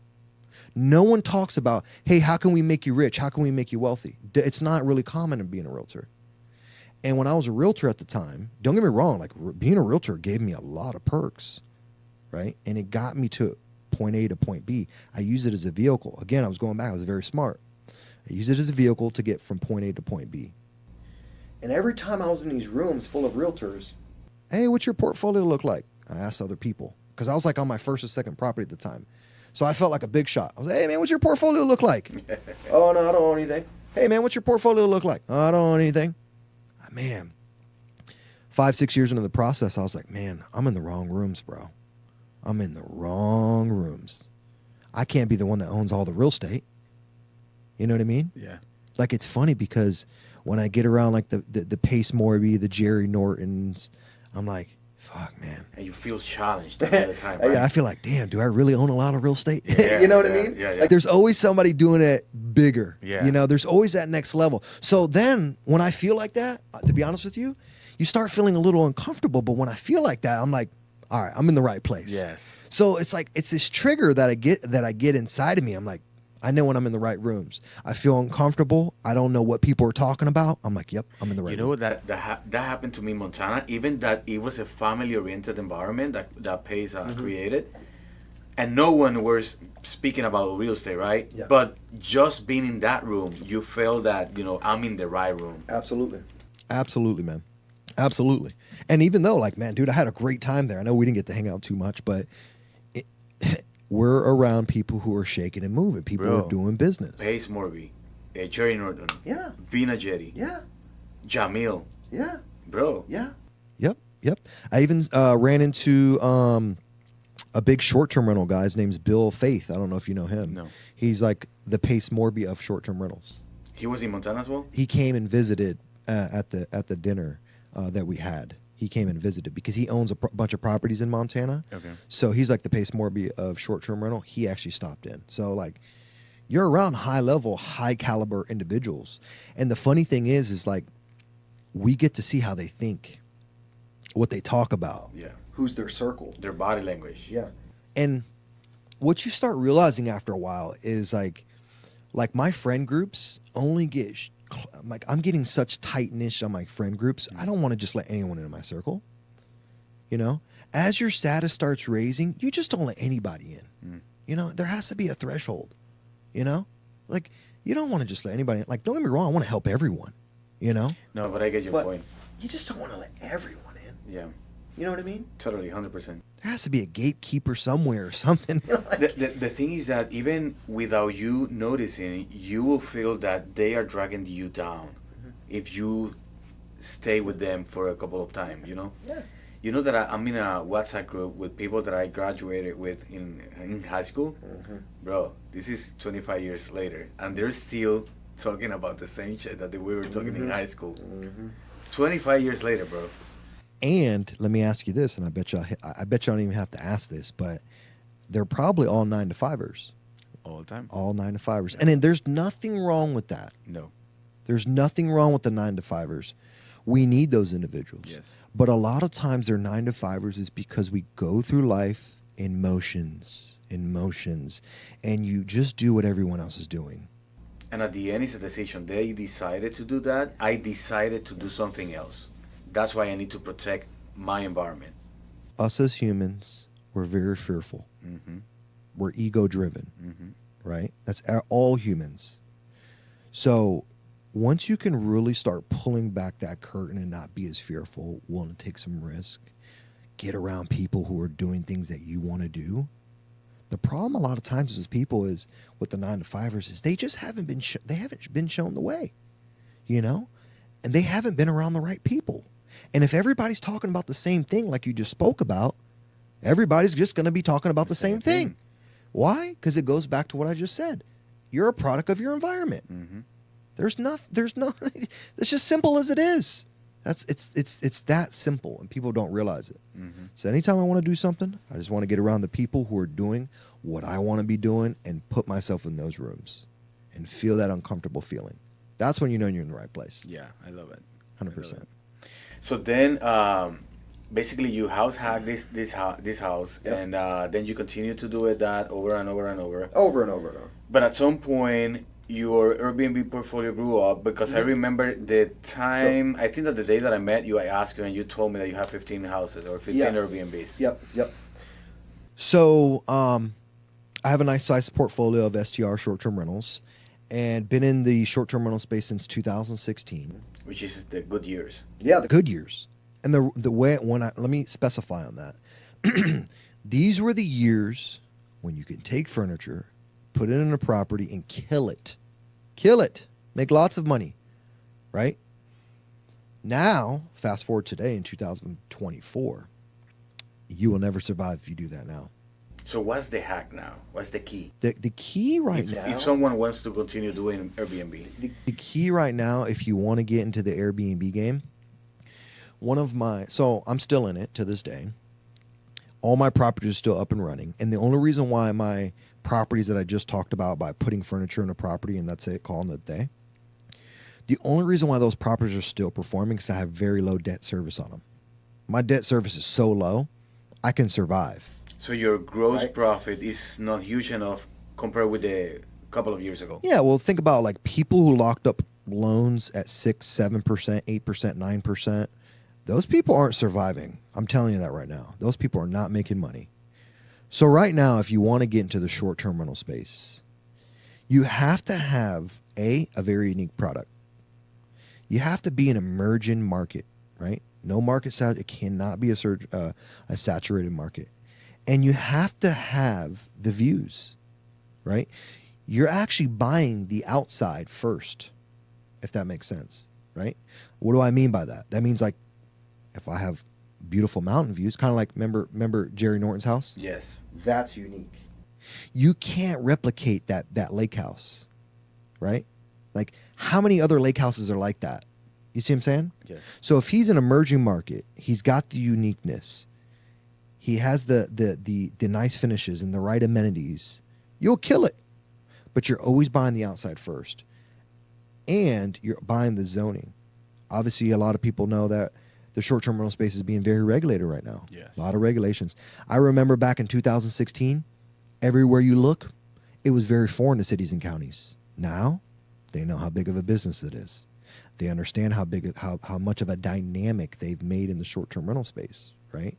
Speaker 2: No one talks about, hey, how can we make you rich? How can we make you wealthy? It's not really common in being a realtor. And when I was a realtor at the time, don't get me wrong, like being a realtor gave me a lot of perks, right? And it got me to point A to point B. I used it as a vehicle. Again, I was going back. I was very smart. I used it as a vehicle to get from point A to point B. And every time I was in these rooms full of realtors, hey, what's your portfolio look like? I asked other people because I was like on my first or second property at the time. So I felt like a big shot. I was like, hey, man, what's your portfolio look like? Oh, no, I don't own anything. Hey, man, what's your portfolio look like? Oh, I don't own anything. Man, 5-6 years into the process, I was like, man, I'm in the wrong rooms, bro. I'm in the wrong rooms. I can't be the one that owns all the real estate. You know what I mean?
Speaker 1: Yeah.
Speaker 2: Like, it's funny because when I get around like the Pace Morby, the Jerry Nortons, I'm like, fuck, man.
Speaker 1: And you feel challenged all the time, right?
Speaker 2: Yeah, I feel like, damn, do I really own a lot of real estate?
Speaker 1: Yeah,
Speaker 2: You know what I
Speaker 1: yeah,
Speaker 2: mean?
Speaker 1: yeah, yeah.
Speaker 2: Like, there's always somebody doing it bigger.
Speaker 1: Yeah.
Speaker 2: You know, there's always that next level. So then when I feel like that, to be honest with you, you start feeling a little uncomfortable. But when I feel like that, I'm like, all right, I'm in the right place.
Speaker 1: Yes.
Speaker 2: So it's like, it's this trigger that I get inside of me. I'm like, I know when I'm in the right rooms. I feel uncomfortable. I don't know what people are talking about. I'm like, yep, I'm in the right
Speaker 1: You
Speaker 2: room.
Speaker 1: know that happened to me in Montana. Even that it was a family-oriented environment that Pace created, and no one was speaking about real estate, right?
Speaker 2: Yeah.
Speaker 1: But just being in that room, you feel that I'm in the right room.
Speaker 2: Absolutely. Absolutely, man. Absolutely. And even though, like, man, dude, I had a great time there. I know we didn't get to hang out too much, but we're around people who are shaking and moving. People who
Speaker 1: Bro.
Speaker 2: are doing business.
Speaker 1: Pace Morby, Jerry Norton,
Speaker 2: Yeah.
Speaker 1: Vina Jetty,
Speaker 2: Yeah.
Speaker 1: Jamil,
Speaker 2: Yeah.
Speaker 1: bro.
Speaker 2: Yeah. Yep. Yep. I even ran into a big short-term rental guy. His name's Bill Faith. I don't know if you know him.
Speaker 1: No.
Speaker 2: He's like the Pace Morby of short-term rentals.
Speaker 1: He was in Montana as well.
Speaker 2: He came and visited at the dinner that we had. He came and visited because he owns a bunch of properties in Montana.
Speaker 1: Okay.
Speaker 2: So he's like the Pace Morby of short-term rental. He actually stopped in. So like, you're around high-level, high-caliber individuals, and the funny thing is like, we get to see how they think, what they talk about,
Speaker 1: Yeah.
Speaker 2: who's their circle.
Speaker 1: Their body language.
Speaker 2: Yeah. And what you start realizing after a while is like my friend groups only get like, I'm getting such tight niche on my friend groups. I don't want to just let anyone into my circle. You know, as your status starts raising, you just don't let anybody in. You know, there has to be a threshold. You know, like, you don't want to just let anybody in. Like, don't get me wrong, I want to help everyone. You know,
Speaker 1: No, but I get your
Speaker 2: But-
Speaker 1: point.
Speaker 2: you just don't want to let everyone in.
Speaker 1: Yeah.
Speaker 2: You know what I mean?
Speaker 1: Totally, 100%.
Speaker 2: There has to be a gatekeeper somewhere or something.
Speaker 1: The thing is that even without you noticing, you will feel that they are dragging you down if you stay with them for a couple of times,
Speaker 2: Yeah.
Speaker 1: You know that I'm in a WhatsApp group with people that I graduated with in high school. Bro, this is 25 years later, and they're still talking about the same shit that we were talking in high school. 25 years later, bro.
Speaker 2: And let me ask you this, and I bet you I don't even have to ask this, but they're probably all 9-to-5ers,
Speaker 1: All the time.
Speaker 2: all 9-to-5ers, and then there's nothing wrong with that.
Speaker 1: No.
Speaker 2: There's nothing wrong with the 9-to-5ers. We need those individuals.
Speaker 1: Yes.
Speaker 2: But a lot of times they're 9-to-5ers is because we go through life in motions, and you just do what everyone else is doing.
Speaker 1: And at the end, it's a decision. They decided to do that. I decided to do something else. That's why I need to protect my environment.
Speaker 2: Us as humans, we're very fearful. We're ego-driven, right? That's all humans. So once you can really start pulling back that curtain and not be as fearful, willing to take some risk, get around people who are doing things that you want to do. The problem a lot of times with people is with the 9-to-5ers is they just haven't been shown the way, you know, and they haven't been around the right people. And if everybody's talking about the same thing, like you just spoke about, everybody's just going to be talking about the same thing. Why? Because it goes back to what I just said. You're a product of your environment. There's nothing. It's just simple as it is. It's that simple, and people don't realize it. So anytime I want to do something, I just want to get around the people who are doing what I want to be doing and put myself in those rooms and feel that uncomfortable feeling. That's when you know you're in the right place.
Speaker 1: Yeah, I love it.
Speaker 2: 100%.
Speaker 1: So then, basically, you house hack this house,
Speaker 2: Yep.
Speaker 1: and then you continue to do it that over and over and over.
Speaker 2: Over and over and over.
Speaker 1: But at some point, your Airbnb portfolio grew up because I remember the time. I think that the day that I met you, I asked you, and you told me that you have 15 houses or 15
Speaker 2: Yeah.
Speaker 1: Airbnbs.
Speaker 2: Yep. So I have a nice sized portfolio of STR short-term rentals and been in the short-term rental space since 2016.
Speaker 1: Which is the good years.
Speaker 2: Yeah, the good years. And the way let me specify on that. These were the years when you could take furniture, put it in a property, and kill it. Make lots of money, right? Now, fast forward today in 2024, You will never survive if you do that now.
Speaker 1: So what's the hack now? What's the key?
Speaker 2: The key right
Speaker 1: If,
Speaker 2: now,
Speaker 1: if someone wants to continue doing Airbnb.
Speaker 2: the key right now, if you want to get into the Airbnb game, so I'm still in it to this day. All my properties are still up and running. And the only reason why my properties that I just talked about by putting furniture in a property and that's it, calling it a day, the only reason why those properties are still performing is I have very low debt service on them. My debt service is so low, I can survive.
Speaker 1: So your gross
Speaker 2: Right.
Speaker 1: profit is not huge enough compared with a couple of years ago.
Speaker 2: Yeah, well, think about like people who locked up loans at 6, 7%, 8%, 9%. Those people aren't surviving. I'm telling you that right now. Those people are not making money. So right now, if you want to get into the short-term rental space, you have to have a very unique product. You have to be an emerging market, right? No market sat. It cannot be a saturated market, and you have to have the views, right? You're actually buying the outside first, if that makes sense, right? What do I mean by that? That means like if I have beautiful mountain views, kind of like remember Jerry Norton's house?
Speaker 1: Yes.
Speaker 2: That's unique. You can't replicate that lake house, right? Like how many other lake houses are like that? You see what I'm saying?
Speaker 1: Yes.
Speaker 2: So if he's an emerging market, he's got the uniqueness. He has the nice finishes and the right amenities. You'll kill it. But you're always buying the outside first. And you're buying the zoning. Obviously, a lot of people know that the short-term rental space is being very regulated right now.
Speaker 1: Yes.
Speaker 2: A lot of regulations. I remember back in 2016, everywhere you look, it was very foreign to cities and counties. Now, they know how big of a business it is. They understand how much of a dynamic they've made in the short-term rental space, right?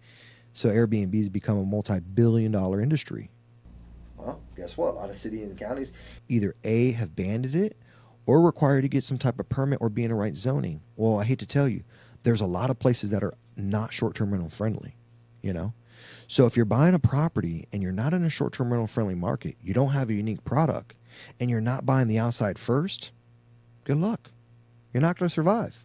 Speaker 2: So Airbnb has become a multi-billion-dollar industry. Well, guess what? A lot of cities and counties either A, have banned it or require you to get some type of permit or be in the right zoning. Well, I hate to tell you, there's a lot of places that are not short-term rental friendly, you know? So if you're buying a property and you're not in a short-term rental friendly market, you don't have a unique product, and you're not buying the outside first, good luck. You're not going to survive.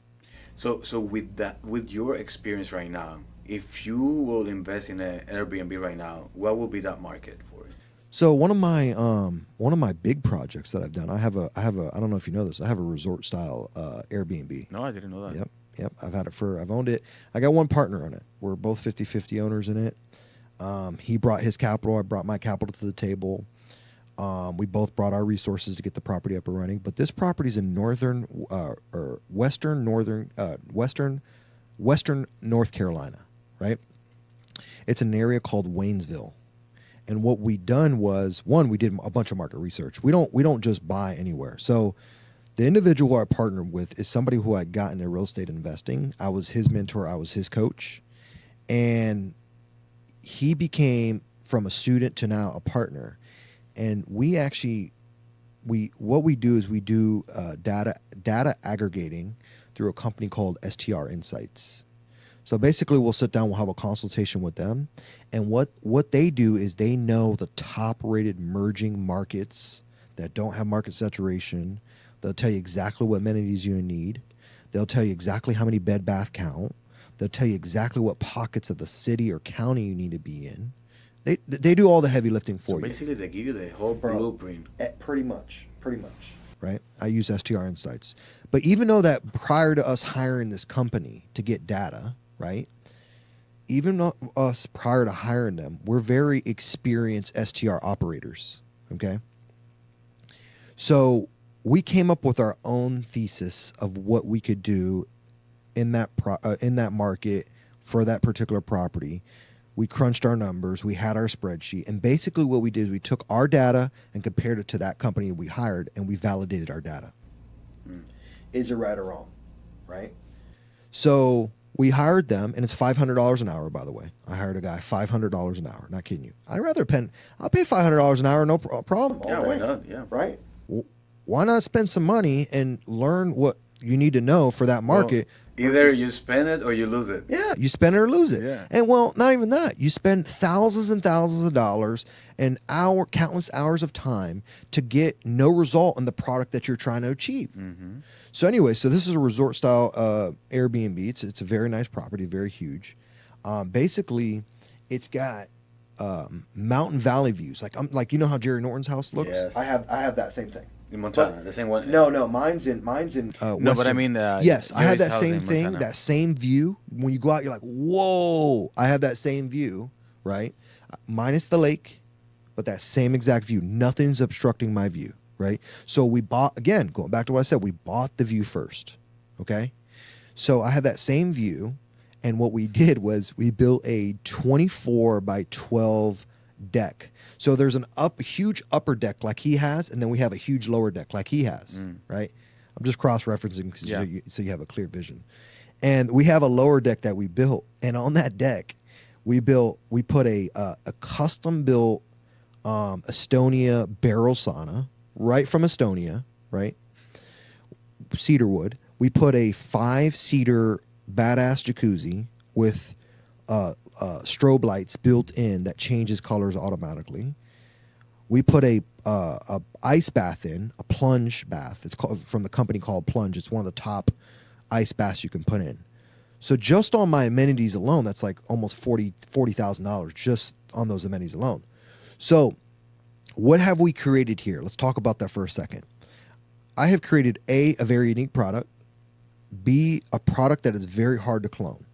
Speaker 1: So with your experience right now, if you will invest in an Airbnb right now, what will be that market for it?
Speaker 2: So one of my big projects that I've done, I have a I don't know if you know this, I have a resort style Airbnb.
Speaker 1: No, I didn't know that.
Speaker 2: Yep. I've owned it. I got one partner on it. We're both 50-50 owners in it. He brought his capital. I brought my capital to the table. We both brought our resources to get the property up and running. But this property is in western North Carolina, right? It's an area called Waynesville. And what we done was, one, we did a bunch of market research. We don't just buy anywhere. So the individual who I partnered with is somebody who I got into real estate investing. I was his mentor. I was his coach. And he became from a student to now a partner. And what we do is we do data aggregating through a company called STR Insights. So basically, we'll sit down, we'll have a consultation with them, and what they do is they know the top-rated emerging markets that don't have market saturation. They'll tell you exactly what amenities you need. They'll tell you exactly how many bed bath count. They'll tell you exactly what pockets of the city or county you need to be in. They do all the heavy lifting for
Speaker 1: So
Speaker 2: you.
Speaker 1: basically, they give you the whole blueprint.
Speaker 2: Pretty much. Right? I use STR Insights. But even though that prior to us hiring this company to get data, right? Even us prior to hiring them, we're very experienced STR operators, okay? So we came up with our own thesis of what we could do in that market for that particular property. We crunched our numbers. We had our spreadsheet. And basically what we did is we took our data and compared it to that company we hired, and we validated our data. Is it right or wrong? Right? So we hired them, and it's $500 an hour, by the way. I hired a guy, $500 an hour. Not kidding you. I'll pay $500 an hour, no problem.
Speaker 1: Yeah, why not? Yeah.
Speaker 2: Right? Why not spend some money and learn what you need to know for that market?
Speaker 1: Well, either you spend it or you lose it.
Speaker 2: Yeah, you spend it or lose it.
Speaker 1: Yeah.
Speaker 2: And well, not even that. You spend thousands and thousands of dollars and countless hours of time to get no result in the product that you're trying to achieve.
Speaker 1: Mm-hmm.
Speaker 2: So anyway, so this is a resort style Airbnb. It's a very nice property, very huge. Basically, It's got mountain valley views. Like you know how Jerry Norton's house looks.
Speaker 1: Yes.
Speaker 2: I have that same thing.
Speaker 1: In Montana, the same one.
Speaker 2: No, mine's in.
Speaker 1: No, but I
Speaker 2: Western.
Speaker 1: mean,
Speaker 2: yes, I have
Speaker 1: Jerry's
Speaker 2: that
Speaker 1: house
Speaker 2: same
Speaker 1: in
Speaker 2: thing,
Speaker 1: Montana.
Speaker 2: that same view. When you go out, you're like, whoa! I have that same view, right? Minus the lake, but that same exact view. Nothing's obstructing my view, right? So we bought, again, going back to what I said, we bought the view first, okay? So I had that same view, and what we did was we built a 24 by 12 deck. So there's an huge upper deck like he has, and then we have a huge lower deck like he has, right? I'm just cross-referencing so you have a clear vision. And we have a lower deck that we built, and on that deck, we put a custom-built Estonia barrel sauna right from Estonia, right? Cedar wood. We put a 5-seater badass jacuzzi with strobe lights built in that changes colors automatically. We put a ice bath in, a plunge bath. It's called from the company called Plunge. It's one of the top ice baths you can put in. So just on my amenities alone, that's like almost $40,000 just on those amenities alone. So what have we created here? Let's talk about that for a second. I have created a very unique product, B, a product that is very hard to clone.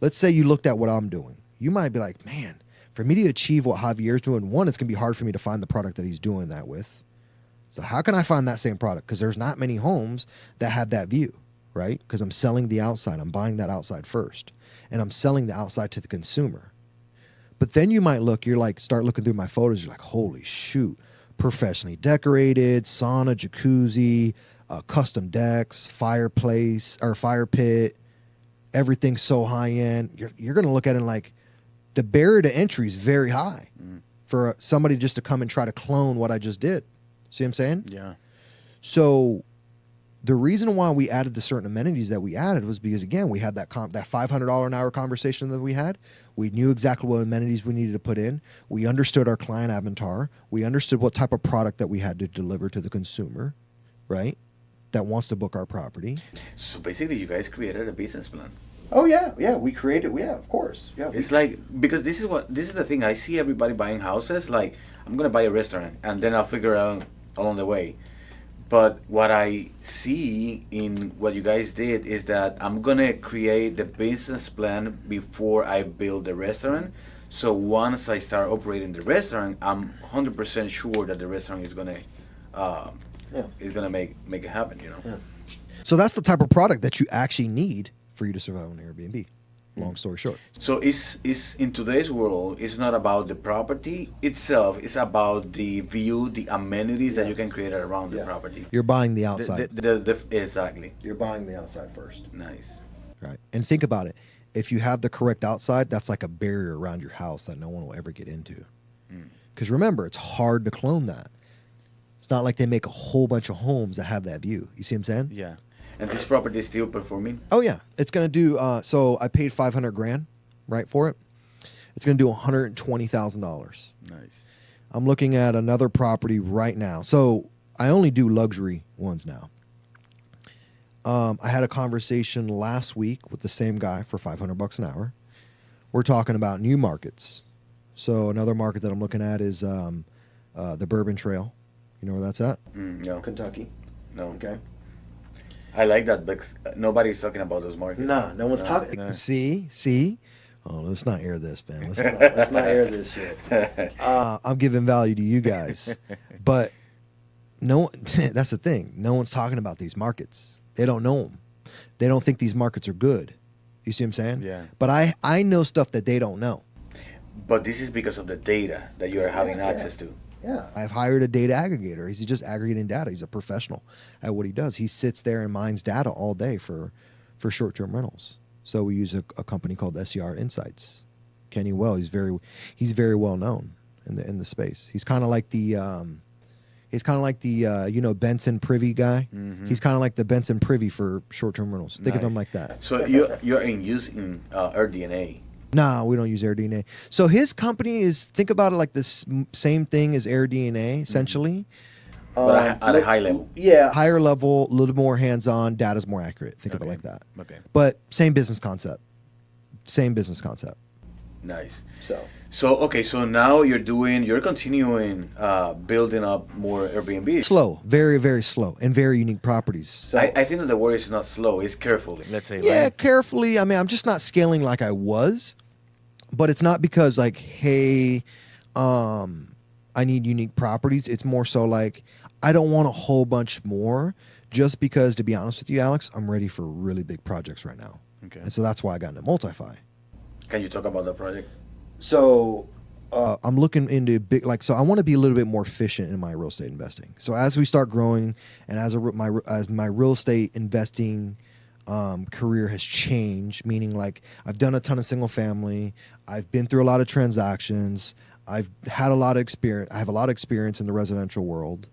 Speaker 2: Let's say you looked at what I'm doing. You might be like, man, for me to achieve what Javier's doing, one, it's going to be hard for me to find the product that he's doing that with. So how can I find that same product? Because there's not many homes that have that view, right? Because I'm selling the outside. I'm buying that outside first. And I'm selling the outside to the consumer. But then you might start looking through my photos. You're like, holy shoot, professionally decorated, sauna, jacuzzi, custom decks, fireplace or fire pit, everything's so high end. You're going to look at it like the barrier to entry is very high for somebody just to come and try to clone what I just did. See what I'm saying?
Speaker 1: Yeah.
Speaker 2: So the reason why we added the certain amenities that we added was because, again, we had that $500 an hour conversation that we had. We knew exactly what amenities we needed to put in. We understood our client avatar. We understood what type of product that we had to deliver to the consumer, right, that wants to book our property.
Speaker 1: So basically, you guys created a business plan.
Speaker 2: Oh, yeah, we created, of course. Yeah,
Speaker 1: It's like, because this is the thing. I see everybody buying houses. Like, I'm gonna buy a restaurant, and then I'll figure out along the way. But what I see in what you guys did is that I'm gonna create the business plan before I build the restaurant. So once I start operating the restaurant, I'm 100% sure that the restaurant is gonna make it happen. You know.
Speaker 2: Yeah. So that's the type of product that you actually need for you to survive on Airbnb. Long story short.
Speaker 1: So it's in today's world, it's not about the property itself. It's about the view, the amenities that you can create around the property.
Speaker 2: You're buying the outside.
Speaker 1: Exactly.
Speaker 2: You're buying the outside first.
Speaker 1: Nice.
Speaker 2: Right. And think about it. If you have the correct outside, that's like a barrier around your house that no one will ever get into. Because remember, it's hard to clone that. It's not like they make a whole bunch of homes that have that view. You see what I'm saying?
Speaker 1: Yeah. And this property is still performing?
Speaker 2: Oh, yeah. It's going to do, so I paid $500,000, right, for it. It's going to do $120,000.
Speaker 1: Nice.
Speaker 2: I'm looking at another property right now. So I only do luxury ones now. I had a conversation last week with the same guy for $500 an hour. We're talking about new markets. So another market that I'm looking at is the Bourbon Trail. You know where that's at?
Speaker 1: No.
Speaker 2: Kentucky.
Speaker 1: No.
Speaker 2: Okay.
Speaker 1: I like that, but nobody's talking about those markets.
Speaker 2: No one's talking.
Speaker 1: No.
Speaker 2: See? Oh, let's not air this, man. Let's not air this shit. I'm giving value to you guys. But that's the thing. No one's talking about these markets. They don't know them. They don't think these markets are good. You see what I'm saying?
Speaker 1: Yeah.
Speaker 2: But I know stuff that they don't know.
Speaker 1: But this is because of the data that you are having access to.
Speaker 2: Yeah. I've hired a data aggregator. He's just aggregating data. He's a professional at what he does. He sits there and mines data all day for short-term rentals. So we use a company called SER Insights. Kenny Well, he's very well known in the space. He's kind of like the Benson Privy guy. Mm-hmm. He's kind of like the Benson Privy for short-term rentals. Think of him like that.
Speaker 1: So you're using AirDNA.
Speaker 2: No, we don't use AirDNA. So his company is, think about it like this same thing as AirDNA, essentially.
Speaker 1: But at a high level.
Speaker 2: Yeah. Higher level, a little more hands-on, data's more accurate. Think of it like that.
Speaker 1: Okay.
Speaker 2: But same business concept.
Speaker 1: Nice.
Speaker 2: So
Speaker 1: So okay, so now you're continuing building up more Airbnbs.
Speaker 2: slow, very, very slow, and very unique properties. So
Speaker 1: I think that the word is not slow, it's carefully. Let's say,
Speaker 2: yeah,
Speaker 1: right?
Speaker 2: carefully. I mean, I'm just not scaling like I was, but it's not because like, hey, I need unique properties. It's more so like I don't want a whole bunch more, just because, to be honest with you, Alex, I'm ready for really big projects right now,
Speaker 1: Okay.
Speaker 2: and so that's why I got into multi-fi.
Speaker 1: Can you talk about that project?
Speaker 2: So I'm looking into big, like, so I want to be a little bit more efficient in my real estate investing. So as we start growing, and as my real estate investing career has changed, meaning like I've done a ton of single family, I've been through a lot of transactions, I've had a lot of experience. I have a lot of experience in the residential world.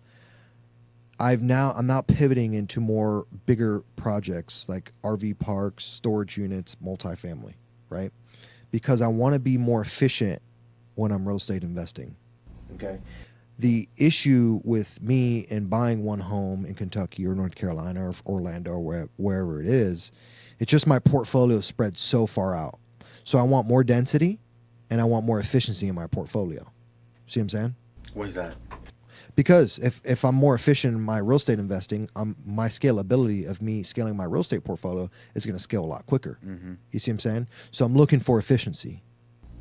Speaker 2: I'm now pivoting into more bigger projects like RV parks, storage units, multifamily, right? Because I want to be more efficient when I'm real estate investing. Okay. The issue with me in buying one home in Kentucky or North Carolina or Orlando or wherever it is, it's just my portfolio spread so far out. So I want more density and I want more efficiency in my portfolio. See what I'm saying?
Speaker 1: What is that?
Speaker 2: Because if I'm more efficient in my real estate investing, my scalability of me scaling my real estate portfolio is going to scale a lot quicker.
Speaker 1: Mm-hmm.
Speaker 2: You see what I'm saying? So I'm looking for efficiency.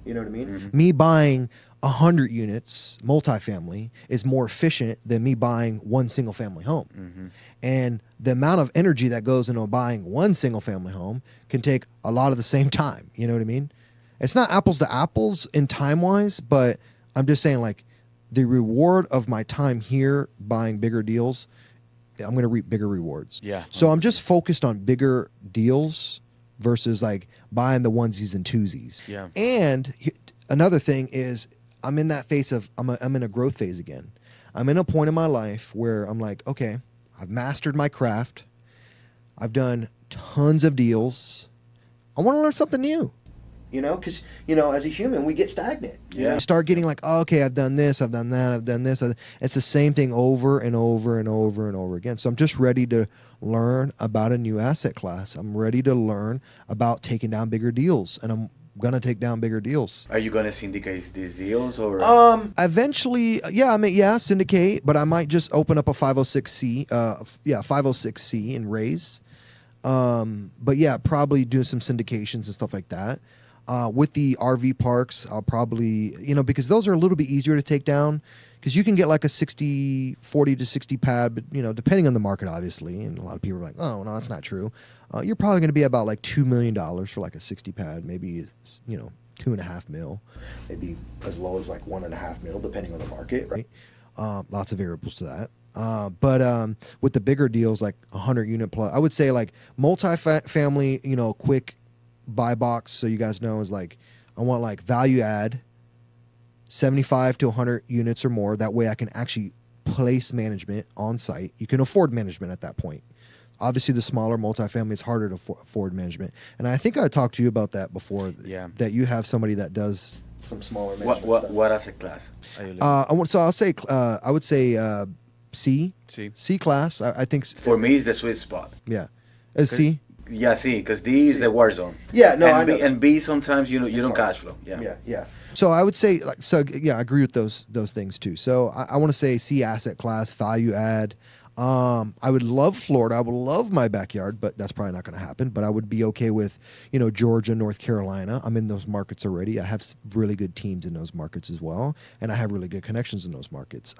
Speaker 2: You know what I mean?
Speaker 1: Mm-hmm.
Speaker 2: Me buying 100 units multifamily is more efficient than me buying one single family home.
Speaker 1: Mm-hmm.
Speaker 2: And the amount of energy that goes into buying one single family home can take a lot of the same time. You know what I mean? It's not apples to apples in time wise, but I'm just saying, like, the reward of my time here buying bigger deals, I'm going to reap bigger rewards.
Speaker 1: Yeah.
Speaker 2: So I'm just focused on bigger deals versus like buying the onesies and twosies.
Speaker 1: Yeah.
Speaker 2: And another thing is I'm in that phase of, I'm in a growth phase again. I'm in a point in my life where I'm like, okay, I've mastered my craft. I've done tons of deals. I want to learn something new. You know, because, you know, as a human, we get stagnant.
Speaker 1: Yeah.
Speaker 2: You start getting like, oh, okay, I've done this, I've done that, I've done this. It's the same thing over and over and over and over again. So I'm just ready to learn about a new asset class. I'm ready to learn about taking down bigger deals, and I'm gonna take down bigger deals.
Speaker 1: Are you gonna syndicate these deals or?
Speaker 2: Eventually, yeah, syndicate, but I might just open up a 506c, 506c and raise. But yeah, probably do some syndications and stuff like that. With the RV parks, I'll probably, you know, because those are a little bit easier to take down, because you can get like a 40 to 60 pad, but, you know, depending on the market, obviously. And a lot of people are like, oh, no, that's not true. You're probably going to be about like $2 million for like a 60 pad, maybe, you know, 2.5 mil, maybe as low as like 1.5 mil, depending on the market, right? Lots of variables to that. But with the bigger deals, like 100 unit plus, I would say like multi-family, you know, quick buy box, so you guys know, is like, I want like value add 75 to 100 units or more. That way I can actually place management on site. You can afford management at that point. Obviously, the smaller multifamily, it's harder to afford management. And I think I talked to you about that before.
Speaker 1: Yeah.
Speaker 2: That you have somebody that does some smaller management stuff.
Speaker 1: What asset class are you
Speaker 2: I would say C class. I think
Speaker 1: for me is the sweet spot.
Speaker 2: Yeah, as C.
Speaker 1: Yeah, see, because D is the war zone.
Speaker 2: Yeah, no,
Speaker 1: and
Speaker 2: I know.
Speaker 1: And B sometimes you don't cash flow.
Speaker 2: Yeah. So I would say, like, so yeah, I agree with those things too. So I want to say C asset class, value add. I would love Florida. I would love my backyard, but that's probably not going to happen. But I would be okay with, you know, Georgia, North Carolina. I'm in those markets already. I have really good teams in those markets as well, and I have really good connections in those markets.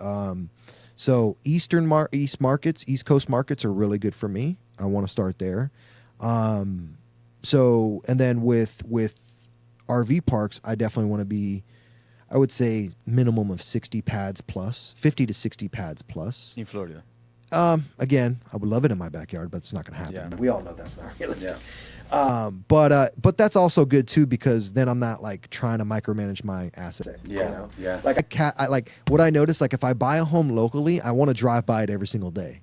Speaker 2: So East markets, East Coast markets are really good for me. I want to start there. So, and then with RV parks, I definitely want to be, I would say minimum of 60 pads plus, 50 to 60 pads plus.
Speaker 1: In Florida.
Speaker 2: Again, I would love it in my backyard, but it's not going to happen.
Speaker 1: Yeah.
Speaker 2: We all know that's not realistic.
Speaker 1: Yeah.
Speaker 2: But that's also good too, because then I'm not like trying to micromanage my asset.
Speaker 1: Yeah.
Speaker 2: You know?
Speaker 1: Yeah.
Speaker 2: Like what I noticed, like if I buy a home locally, I want to drive by it every single day.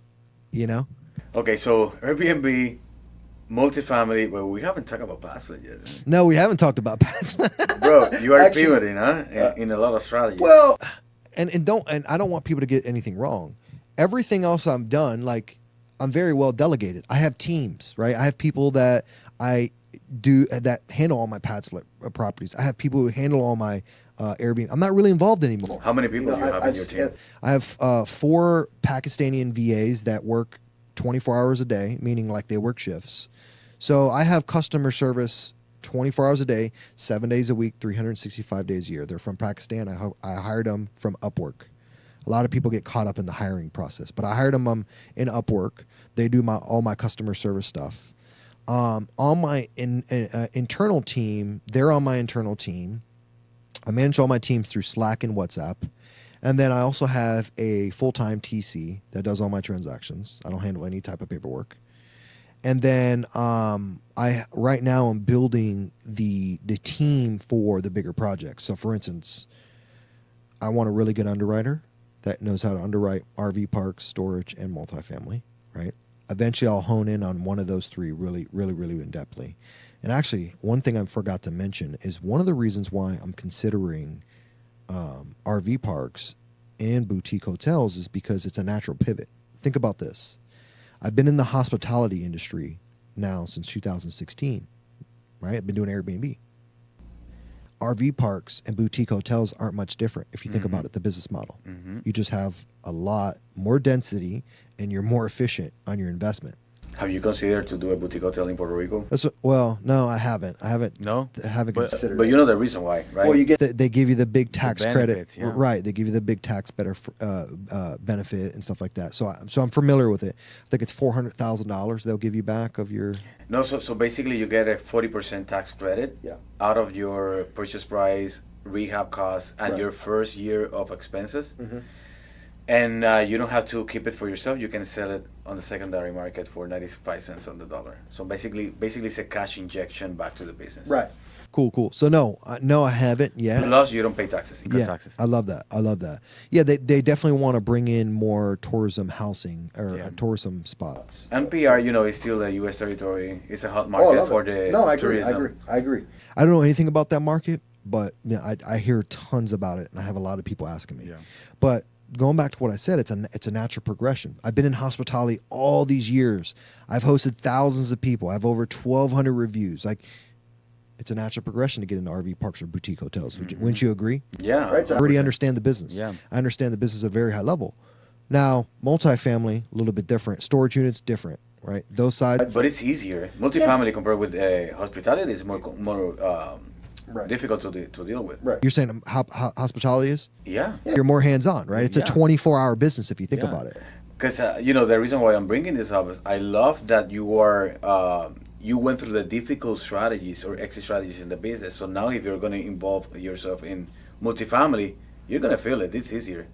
Speaker 2: You know?
Speaker 1: Okay, so Airbnb, multifamily. Well, we haven't talked about PadSplits yet.
Speaker 2: No, we haven't talked about PadSplits.
Speaker 1: Bro, you are
Speaker 2: Actually,
Speaker 1: pivoting, huh? In a lot of strategies.
Speaker 2: Well, and I don't want people to get anything wrong. Everything else I'm done, like, I'm very well delegated. I have teams, right? I have people that I that handle all my pad split properties. I have people who handle all my Airbnb. I'm not really involved anymore.
Speaker 1: How many people do you have in your team?
Speaker 2: I have 4 Pakistani VAs that work 24 hours a day, meaning like they work shifts. So I have customer service 24 hours a day, 7 days a week, 365 days a year. They're from Pakistan. I hired them from Upwork. A lot of people get caught up in the hiring process, but I hired them in Upwork. They do all my customer service stuff. On my internal team, they're on my internal team. I manage all my teams through Slack and WhatsApp. And then I also have a full-time TC that does all my transactions. I don't handle any type of paperwork. And then I right now I'm building the team for the bigger projects. So for instance, I want a really good underwriter that knows how to underwrite RV parks, storage, and multifamily, right? Eventually I'll hone in on one of those 3 really in-depthly. And actually, one thing I forgot to mention is one of the reasons why I'm considering RV parks and boutique hotels is because it's a natural pivot. Think about this. I've been in the hospitality industry now since 2016, right? I've been doing Airbnb. RV parks and boutique hotels aren't much different if you think about it, the business model. You just have a lot more density and you're more efficient on your investment.
Speaker 1: Have you considered to do a boutique hotel in Puerto Rico?
Speaker 2: Well, no, I haven't.
Speaker 1: No?
Speaker 2: I haven't considered.
Speaker 1: But you know the reason why, right?
Speaker 2: Well, you get they give you the big tax
Speaker 1: benefits,
Speaker 2: credit,
Speaker 1: yeah.
Speaker 2: right? They give you the big tax benefit and stuff like that. So I'm familiar with it. I think it's $400,000 they'll give you back of your.
Speaker 1: No, so basically you get a 40% tax credit out of your purchase price, rehab costs, and your first year of expenses. And you don't have to keep it for yourself. You can sell it on the secondary market for 95 cents on the dollar. So basically it's a cash injection back to the business.
Speaker 2: Right. Cool. So no, I haven't yet.
Speaker 1: Plus, you don't pay taxes. You cut taxes.
Speaker 2: I love that. Yeah, they definitely want to bring in more tourism housing or tourism spots.
Speaker 1: And PR, is still a U.S. territory. It's a hot market for the tourism.
Speaker 2: I agree. I don't know anything about that market, but I hear tons about it, and I have a lot of people asking me.
Speaker 1: Yeah.
Speaker 2: But going back to what I said, it's a natural progression. I've been in hospitality all these years. I've hosted thousands of people. I have over 1,200 reviews. Like, it's a natural progression to get into RV parks or boutique hotels. Wouldn't you agree?
Speaker 1: Yeah.
Speaker 2: Right. I already understand the business.
Speaker 1: Yeah.
Speaker 2: I understand the business at a very high level. Now, multifamily, a little bit different. Storage units, different, right? Those sides.
Speaker 1: But it's easier. Multifamily compared with hospitality is more difficult to deal with.
Speaker 2: Right. You're saying hospitality is?
Speaker 1: Yeah.
Speaker 2: You're more hands-on, right? It's a 24-hour business if you think about it.
Speaker 1: Because, the reason why I'm bringing this up is I love that you went through the difficult strategies or exit strategies in the business. So now if you're going to involve yourself in multifamily, you're going to feel it. It's easier.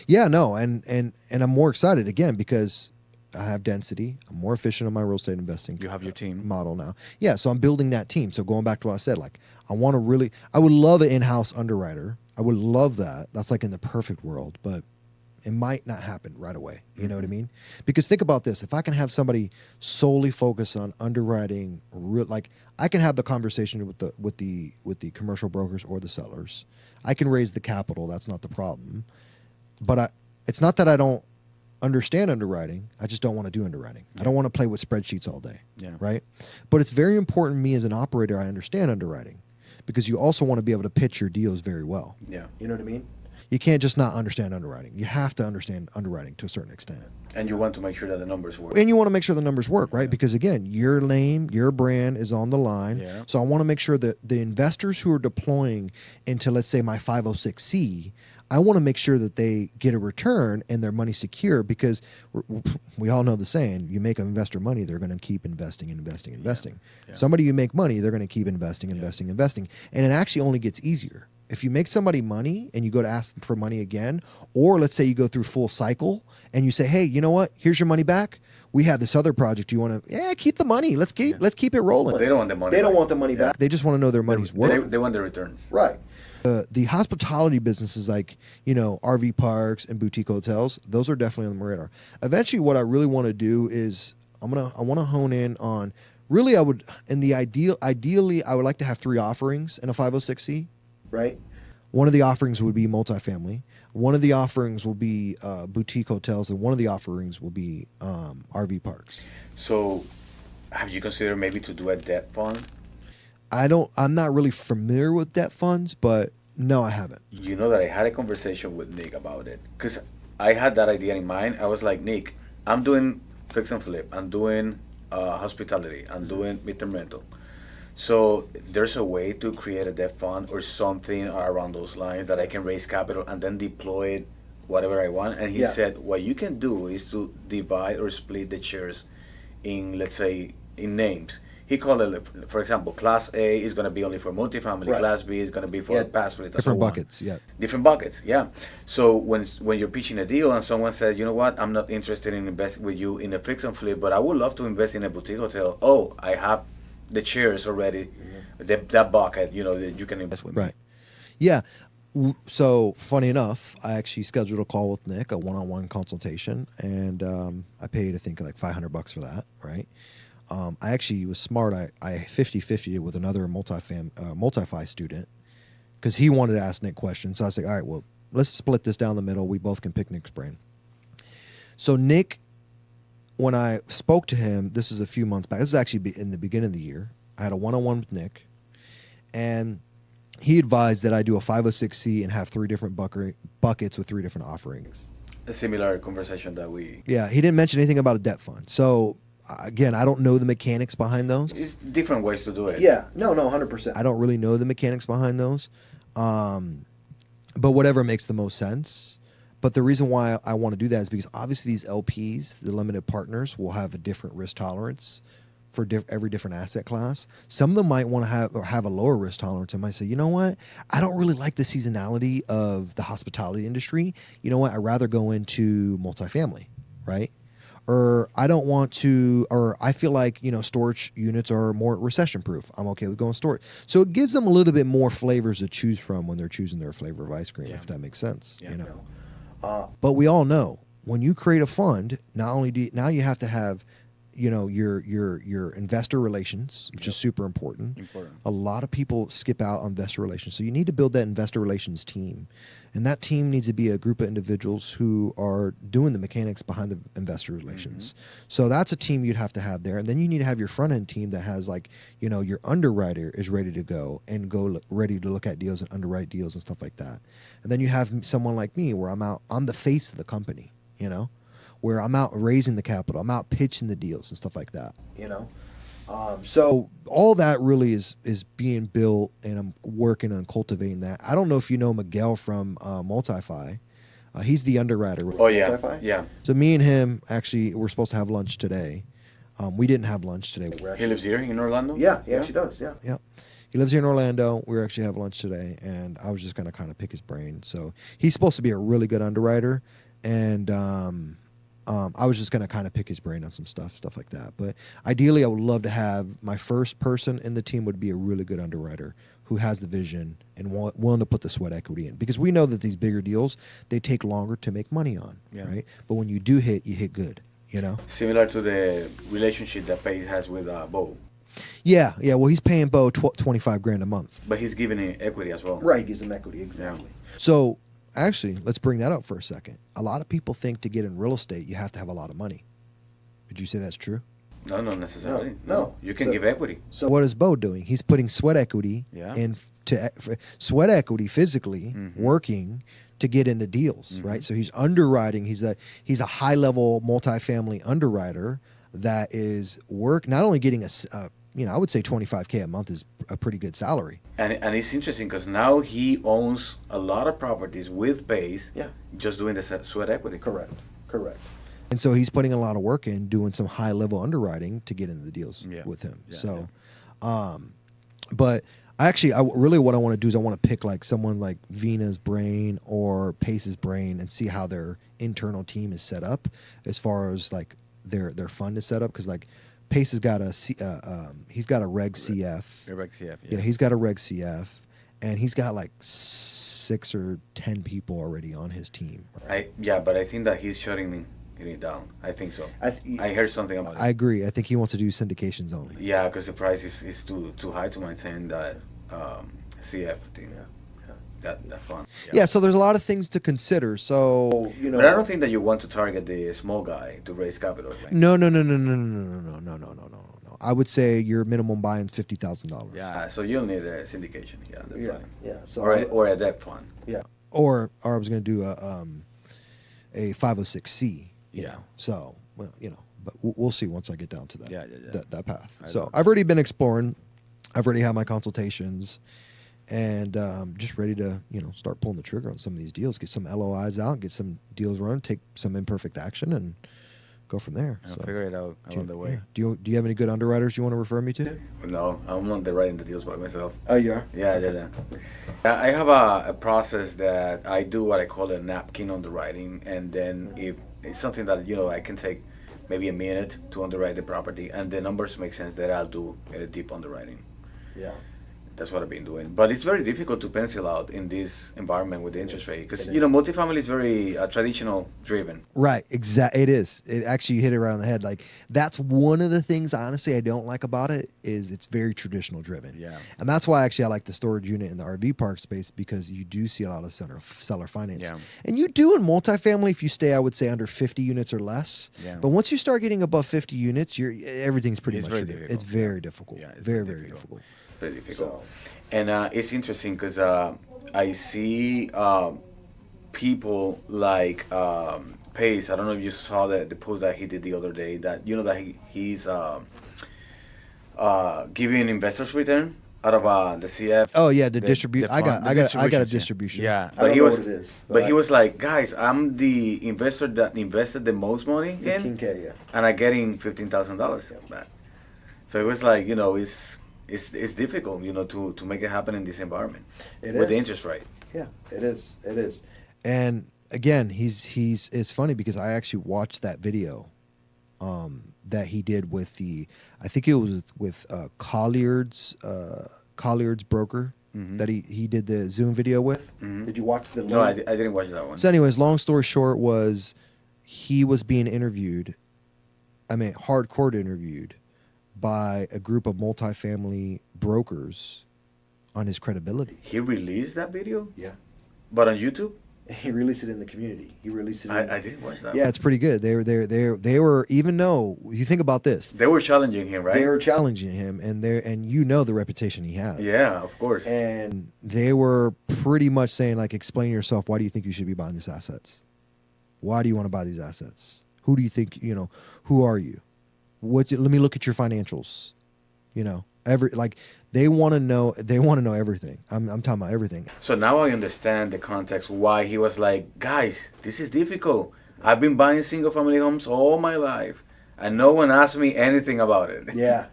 Speaker 2: Yeah, no. And I'm more excited, again, because I have density. I'm more efficient on my real estate investing.
Speaker 1: You have your team
Speaker 2: model now. Yeah, so I'm building that team. So going back to what I said, like I would love an in-house underwriter. I would love that. That's like in the perfect world, but it might not happen right away. You know what I mean? Because think about this: if I can have somebody solely focus on underwriting, like I can have the conversation with the commercial brokers or the sellers. I can raise the capital. That's not the problem. But it's not that I don't understand underwriting. I just don't want to do underwriting. I don't want to play with spreadsheets all day.
Speaker 1: Yeah.
Speaker 2: Right. But it's very important to me as an operator. I understand underwriting because you also want to be able to pitch your deals very well.
Speaker 1: Yeah.
Speaker 2: You know what I mean? You can't just not understand underwriting. You have to understand underwriting to a certain extent.
Speaker 1: And you want to make sure that the numbers work.
Speaker 2: And you want to make sure the numbers work, right? Because again, your name, your brand is on the line.
Speaker 1: Yeah.
Speaker 2: So I want to make sure that the investors who are deploying into, let's say, my 506C, I want to make sure that they get a return and their money secure, because we all know the saying, you make an investor money, they're going to keep investing.
Speaker 1: Yeah.
Speaker 2: Somebody you make money, they're going to keep investing. And it actually only gets easier. If you make somebody money and you go to ask them for money again, or let's say you go through full cycle and you say, hey, you know what? Here's your money back. We have this other project. You want to, keep the money. Let's keep it rolling.
Speaker 1: Well, they don't want the money.
Speaker 2: They don't want the money back. They just want to know their money's worth.
Speaker 1: They want the returns.
Speaker 2: Right. The hospitality businesses like, RV parks and boutique hotels, those are definitely on the radar. Eventually, what I really want to do is I want to hone in on, really ideally, I would like to have 3 offerings in a 506C, right? One of the offerings would be multifamily. One of the offerings will be boutique hotels, and one of the offerings will be RV parks.
Speaker 1: So Have you considered maybe to do a debt fund?
Speaker 2: I'm not really familiar with debt funds, but no, I haven't.
Speaker 1: You know that I had a conversation with Nick about it because I had that idea in mind. I was like, Nick, I'm doing fix and flip. I'm doing hospitality. I'm doing midterm rental. So there's a way to create a debt fund or something around those lines that I can raise capital and then deploy it whatever I want. And he
Speaker 2: Yeah.
Speaker 1: said, what you can do is to divide or split the shares in, let's say, in names. He called it, for example, Class A is going to be only for multifamily.
Speaker 2: Right.
Speaker 1: Class B is going to be for
Speaker 2: Yeah,
Speaker 1: PadSplits.
Speaker 2: different buckets. Yeah.
Speaker 1: Different buckets, yeah. So when you're pitching a deal and someone says, you know what, I'm not interested in investing with you in a fix and flip, but I would love to invest in a boutique hotel. Oh, I have the shares already, that bucket, that you can invest with me.
Speaker 2: Right. Yeah. So funny enough, I actually scheduled a call with Nick, a one-on-one consultation, and I paid I think like $500 for that. Right. I actually was smart. I 50-50 it with another multi-fi student because he wanted to ask Nick questions. So I was like, all right, well, let's split this down the middle. We both can pick Nick's brain. So Nick, when I spoke to him, this is a few months back. This is actually in the beginning of the year. I had a one-on-one with Nick, and he advised that I do a 506C and have 3 different buckets with 3 different offerings.
Speaker 1: A similar conversation that we.
Speaker 2: Yeah, he didn't mention anything about a debt fund. So again, I don't know the mechanics behind those.
Speaker 1: It's different ways to do it.
Speaker 2: Yeah, no, 100%. I don't really know the mechanics behind those, but whatever makes the most sense. But the reason why I want to do that is because obviously these LPs, the limited partners, will have a different risk tolerance for every different asset class. Some of them might want to have a lower risk tolerance and might say, you know what, I don't really like the seasonality of the hospitality industry. You know what, I'd rather go into multifamily, right? Or I don't want to, or I feel like, storage units are more recession proof. I'm okay with going storage. So it gives them a little bit more flavors to choose from when they're choosing their flavor of ice cream,
Speaker 1: Yeah.
Speaker 2: if that makes sense.
Speaker 1: Yeah.
Speaker 2: But we all know when you create a fund, not only now you have to have, your investor relations, which is super important. A lot of people skip out on investor relations. So you need to build that investor relations team. And that team needs to be a group of individuals who are doing the mechanics behind the investor relations. So that's a team you'd have to have there. And then you need to have your front end team that has your underwriter is ready to go and ready to look at deals and underwrite deals and stuff like that. And then you have someone like me where I'm the face of the company, where I'm out raising the capital, I'm out pitching the deals and stuff like that, So all that really is being built, and I'm working on cultivating that. I don't know if you know Miguel from Multify. He's the underwriter.
Speaker 1: Oh, yeah.
Speaker 2: Multify?
Speaker 1: Yeah.
Speaker 2: So me and him, actually, we're supposed to have lunch today. We didn't have lunch today.
Speaker 1: He lives here in Orlando?
Speaker 2: Yeah, he actually does, yeah. Yeah. He lives here in Orlando. We actually have lunch today, and I was just going to kind of pick his brain. So he's supposed to be a really good underwriter, and I was just going to kind of pick his brain on some stuff like that. But ideally, I would love to have my first person in the team would be a really good underwriter who has the vision and willing to put the sweat equity in. Because we know that these bigger deals, they take longer to make money on, right? But when you do hit, you hit good,
Speaker 1: Similar to the relationship that Paige has with Bo.
Speaker 2: Yeah. Well, he's paying Bo $25,000 a month.
Speaker 1: But he's giving him equity as well.
Speaker 2: Right, he gives him equity, exactly. Yeah. So actually, let's bring that up for a second. A lot of people think to get in real estate, you have to have a lot of money. Would you say that's true?
Speaker 1: No, not necessarily.
Speaker 2: No.
Speaker 1: You can give equity.
Speaker 2: So what is Bo doing? He's putting sweat equity in sweat equity physically working to get into deals, right? So he's underwriting. He's a high level multifamily underwriter that is not only getting I would say $25,000 a month is a pretty good salary.
Speaker 1: And it's interesting because now he owns a lot of properties with base. Yeah. Just doing the sweat equity.
Speaker 2: Correct. And so he's putting a lot of work in doing some high level underwriting to get into the deals with him. But actually, what I want to do is I want to pick like someone like Vina's brain or Pace's brain and see how their internal team is set up as far as like their fund is set up, because like Pace has got he's got a Reg CF.
Speaker 1: A Reg CF,
Speaker 2: yeah, he's got a Reg CF, and he's got like 6 or 10 people already on his team.
Speaker 1: But I think that he's shutting it down. I think so. I heard something about it.
Speaker 2: I agree. I think he wants to do syndications only.
Speaker 1: Yeah, because the price is too high to maintain that CF thing. That fund.
Speaker 2: Yeah, so there's a lot of things to consider. So
Speaker 1: but I don't think that you want to target the small guy to raise capital. Right?
Speaker 2: No. I would say your minimum buy-in is $50,000.
Speaker 1: Yeah, so you'll need a syndication. Yeah, that's
Speaker 2: Yeah,
Speaker 1: fine.
Speaker 2: yeah. So
Speaker 1: Or a debt fund.
Speaker 2: yeah, or I was going to do a 506c. You
Speaker 1: Yeah.
Speaker 2: know, so well, but we'll see once I get down to that.
Speaker 1: Yeah.
Speaker 2: That path.
Speaker 1: I
Speaker 2: So
Speaker 1: love
Speaker 2: I've already been exploring. I've already had my consultations, and just ready to start pulling the trigger on some of these deals, get some LOIs out, get some deals run, take some imperfect action, and go from there.
Speaker 1: I'll
Speaker 2: So
Speaker 1: figure it out along the way.
Speaker 2: yeah. Do you have any good underwriters you want to refer me to?
Speaker 1: No, I'm not writing the deals by myself.
Speaker 2: Oh, you are.
Speaker 1: Yeah. I have a process that I do what I call a napkin underwriting, and then if it's something that I can take maybe a minute to underwrite the property, and the numbers make sense, that I'll do a deep underwriting.
Speaker 2: Yeah.
Speaker 1: That's what I've been doing. But it's very difficult to pencil out in this environment with the interest rate because,
Speaker 2: It is.
Speaker 1: multifamily is very traditional driven.
Speaker 2: Right, exactly. It is. It actually, you hit it right on the head. Like, that's one of the things, honestly, I don't like about it is it's very traditional driven.
Speaker 1: Yeah.
Speaker 2: And that's why actually I like the storage unit in the RV park space, because you do see a lot of seller finance.
Speaker 1: Yeah.
Speaker 2: And you do in multifamily if you stay, I would say, under 50 units or less.
Speaker 1: Yeah.
Speaker 2: But once you start getting above 50 units, everything's pretty
Speaker 1: It's
Speaker 2: much
Speaker 1: very
Speaker 2: traditional.
Speaker 1: difficult.
Speaker 2: It's very difficult.
Speaker 1: Yeah, it's
Speaker 2: very,
Speaker 1: very
Speaker 2: very difficult.
Speaker 1: Very difficult.
Speaker 2: So,
Speaker 1: And it's interesting because I see people like Pace. I don't know if you saw the post that he did the other day, that that he's giving investors return out of the CF.
Speaker 2: oh yeah, the distribute.
Speaker 1: the
Speaker 2: I got
Speaker 1: fund- the
Speaker 2: a
Speaker 1: distributions,
Speaker 2: distribution.
Speaker 1: Yeah,
Speaker 2: I don't know what it is,
Speaker 1: but he was like, guys, I'm the investor that invested the most money in,
Speaker 2: 15K, yeah.
Speaker 1: and I'm getting $15,000 back. So it was like, it's difficult, to make it happen in this environment with the interest rate.
Speaker 2: Yeah, it is. It is. And again, it's funny because I actually watched that video that he did with I think it was with Colliard's broker that he did the Zoom video with.
Speaker 1: Mhm.
Speaker 2: Did you watch the?
Speaker 1: No, I didn't watch that one.
Speaker 2: So, anyways, long story short was he was being interviewed. I mean, hardcore interviewed by a group of multifamily brokers on his credibility.
Speaker 1: He released that video,
Speaker 2: Yeah.
Speaker 1: but on YouTube.
Speaker 2: He released it in the community. He released it.
Speaker 1: I didn't watch that.
Speaker 2: Yeah, it's pretty good. They were, even though you think about this,
Speaker 1: They were challenging him, right?
Speaker 2: they were challenging him, and the reputation he has.
Speaker 1: Yeah, of course.
Speaker 2: And they were pretty much saying, like, explain yourself. Why do you think you should be buying these assets? Why do you want to buy these assets? Who do you think, who are you? Let me look at your financials. They want to know everything. I'm talking about everything.
Speaker 1: So now I understand the context why he was like, guys, this is difficult. I've been buying single family homes all my life, and no one asked me anything about it.
Speaker 2: Yeah.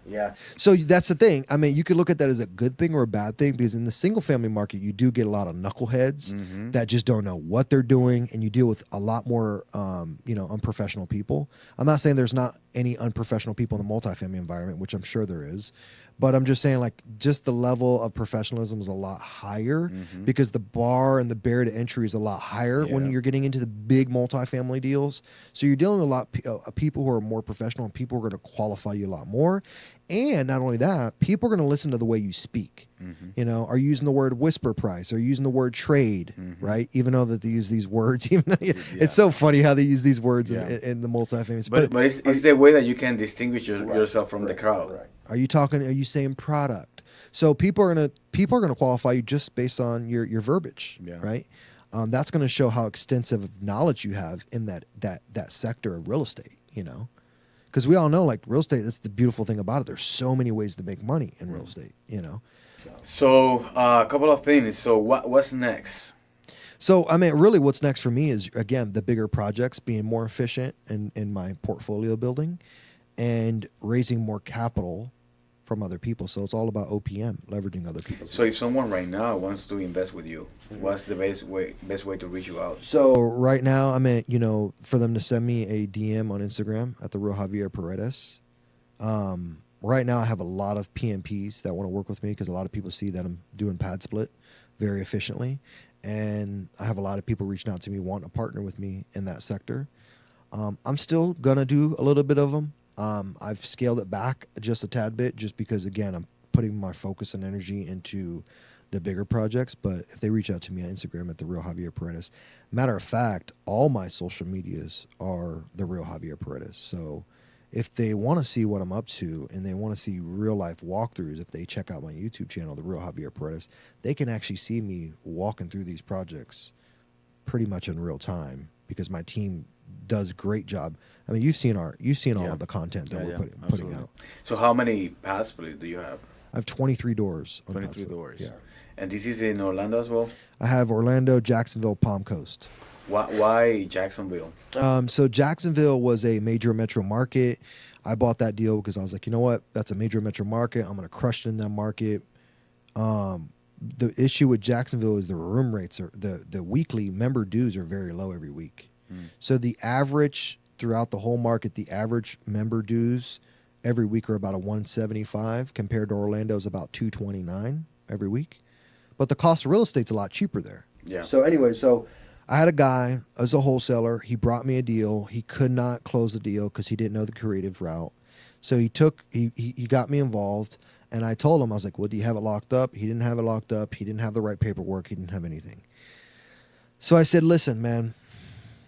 Speaker 2: So that's the thing. I mean, you could look at that as a good thing or a bad thing, because in the single family market, you do get a lot of knuckleheads that just don't know what they're doing, and you deal with a lot more, unprofessional people. I'm not saying there's not any unprofessional people in the multifamily environment, which I'm sure there is. But I'm just saying, like, just the level of professionalism is a lot higher because the bar and the barrier to entry is a lot higher when
Speaker 1: Yeah.
Speaker 2: you're getting into the big multifamily deals. So you're dealing with a lot of people who are more professional, and people are going to qualify you a lot more. And not only that, people are going to listen to the way you speak. Are you using the word whisper price? Are you using the word trade? Right? Even though that they use these words, it's so funny how they use these words in the multifamily.
Speaker 1: But it's the way that you can distinguish yourself from the crowd.
Speaker 2: Right. Are you saying product? So people are gonna qualify you just based on your verbiage, right? That's gonna show how extensive of knowledge you have in that sector of real estate, because we all know, like, real estate, that's the beautiful thing about it. There's so many ways to make money in real estate,
Speaker 1: So a couple of things. So what's next?
Speaker 2: So, I mean, really what's next for me is, again, the bigger projects, being more efficient in my portfolio building and raising more capital from other people. So it's all about OPM, leveraging other people.
Speaker 1: So if someone right now wants to invest with you, what's the best way to reach you out?
Speaker 2: So right now, I mean, for them to send me a DM on Instagram at the real Javier Paredes. Right now, I have a lot of PMPs that want to work with me because a lot of people see that I'm doing PadSplit very efficiently. And I have a lot of people reaching out to me wanting to partner with me in that sector. I'm still going to do a little bit of them. I've scaled it back just a tad bit just because, again, I'm putting my focus and energy into the bigger projects. But if they reach out to me on Instagram at the real Javier Paredes, matter of fact, all my social medias are the real Javier Paredes. So if they want to see what I'm up to and they want to see real life walkthroughs, if they check out my YouTube channel, The Real Javier Paredes, they can actually see me walking through these projects pretty much in real time because my team does a great job. I mean, you've seen all
Speaker 1: Yeah.
Speaker 2: of the content that
Speaker 1: Yeah,
Speaker 2: we're
Speaker 1: yeah,
Speaker 2: putting
Speaker 1: absolutely.
Speaker 2: out.
Speaker 1: So how many PadSplits do you have?
Speaker 2: I have 23 doors on
Speaker 1: 23
Speaker 2: PadSplit.
Speaker 1: doors.
Speaker 2: Yeah.
Speaker 1: And this is in Orlando as well?
Speaker 2: I have Orlando, Jacksonville, Palm Coast.
Speaker 1: Why Jacksonville?
Speaker 2: So Jacksonville was a major metro market. I bought that deal because I was like, you know what? That's a major metro market. I'm going to crush it in that market. The issue with Jacksonville is the room rates are the weekly member dues are very low every week. So the average throughout the whole market, the average member dues every week are about a 175 compared to Orlando's about 229 every week. But the cost of real estate's a lot cheaper there.
Speaker 1: Yeah.
Speaker 2: So anyway, I had a guy as a wholesaler. He brought me a deal. He could not close the deal because he didn't know the creative route. So he got me involved, and I told him, I was like, well, do you have it locked up? He didn't have it locked up. He didn't have the right paperwork. He didn't have anything. So I said, listen, man,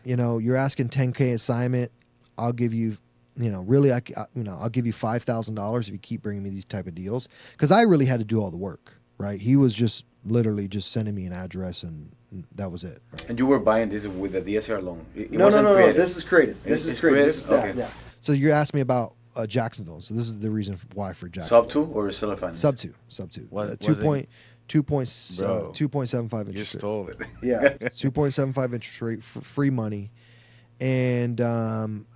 Speaker 2: you're asking 10K assignment. I'll give you, really, I'll give you $5,000 if you keep bringing me these type of deals. Because I really had to do all the work, right? He was just literally just sending me an address and that was it. Right?
Speaker 1: And you were buying this with a DSCR loan? It
Speaker 2: No.
Speaker 1: wasn't creative.
Speaker 2: This is creative. This is
Speaker 1: It's
Speaker 2: creative.
Speaker 1: creative?
Speaker 2: This is,
Speaker 1: Okay.
Speaker 2: yeah. So you asked me about Jacksonville. So this is the reason why for Jacksonville.
Speaker 1: Sub 2 or seller finance?
Speaker 2: Sub two.
Speaker 1: What was it?
Speaker 2: 2.75
Speaker 1: You
Speaker 2: interest rate.
Speaker 1: stole it.
Speaker 2: Yeah, 2.75 interest rate for free money. And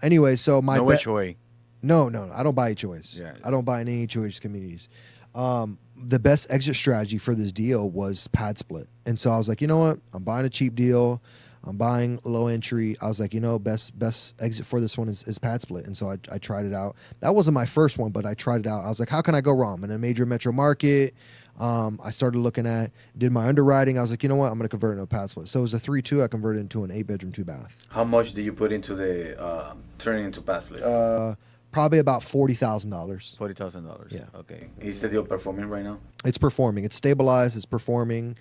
Speaker 2: anyway, so my
Speaker 1: No HOA.
Speaker 2: No, I don't buy HOAs.
Speaker 1: Yeah.
Speaker 2: I don't buy any HOH communities. The best exit strategy for this deal was PadSplit. And so I was like, you know what? I'm buying a cheap deal. I'm buying low entry. I was like, best exit for this one is PadSplit. And so I tried it out. That wasn't my first one, but I tried it out. I was like, how can I go wrong? I'm in a major metro market. I started looking did my underwriting. I was like, you know what? I'm going to convert it into a PadSplit. So it was a 3-2. I converted it into an 8-bedroom, 2-bath.
Speaker 1: How much do you put into the turning into PadSplit?
Speaker 2: Probably about $40,000.
Speaker 1: $40,000.
Speaker 2: Yeah.
Speaker 1: Okay. Is the deal performing right now?
Speaker 2: It's performing. It's stabilized. It's performing.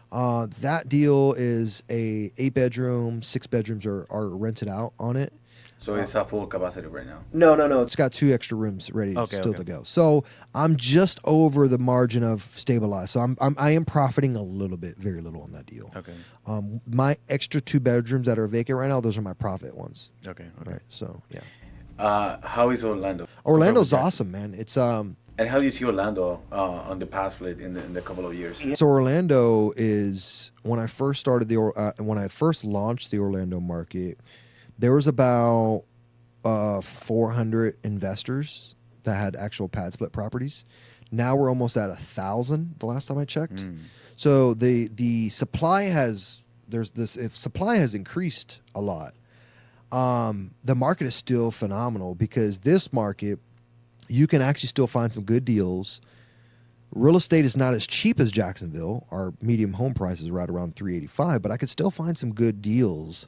Speaker 2: That deal is a 8-bedroom. 6 bedrooms are rented out on it.
Speaker 1: So it's a full capacity right now?
Speaker 2: No. It's got 2 extra rooms ready to go. So I'm just over the margin of stabilized. So I am profiting a little bit, very little on that deal.
Speaker 1: Okay.
Speaker 2: My extra 2 bedrooms that are vacant right now, those are my profit ones.
Speaker 1: Okay.
Speaker 2: Right. So yeah.
Speaker 1: How is Orlando?
Speaker 2: Orlando's awesome, man. It's
Speaker 1: And how do you see Orlando on the PadSplit in the couple of years?
Speaker 2: So Orlando is when I first started when I first launched the Orlando market, there was about 400 investors that had actual PadSplit properties. Now we're almost at 1,000. The last time I checked. So the supply has supply has increased a lot. The market is still phenomenal because this market, you can actually still find some good deals. Real estate is not as cheap as Jacksonville. Our medium home price is right around $385, but I could still find some good deals.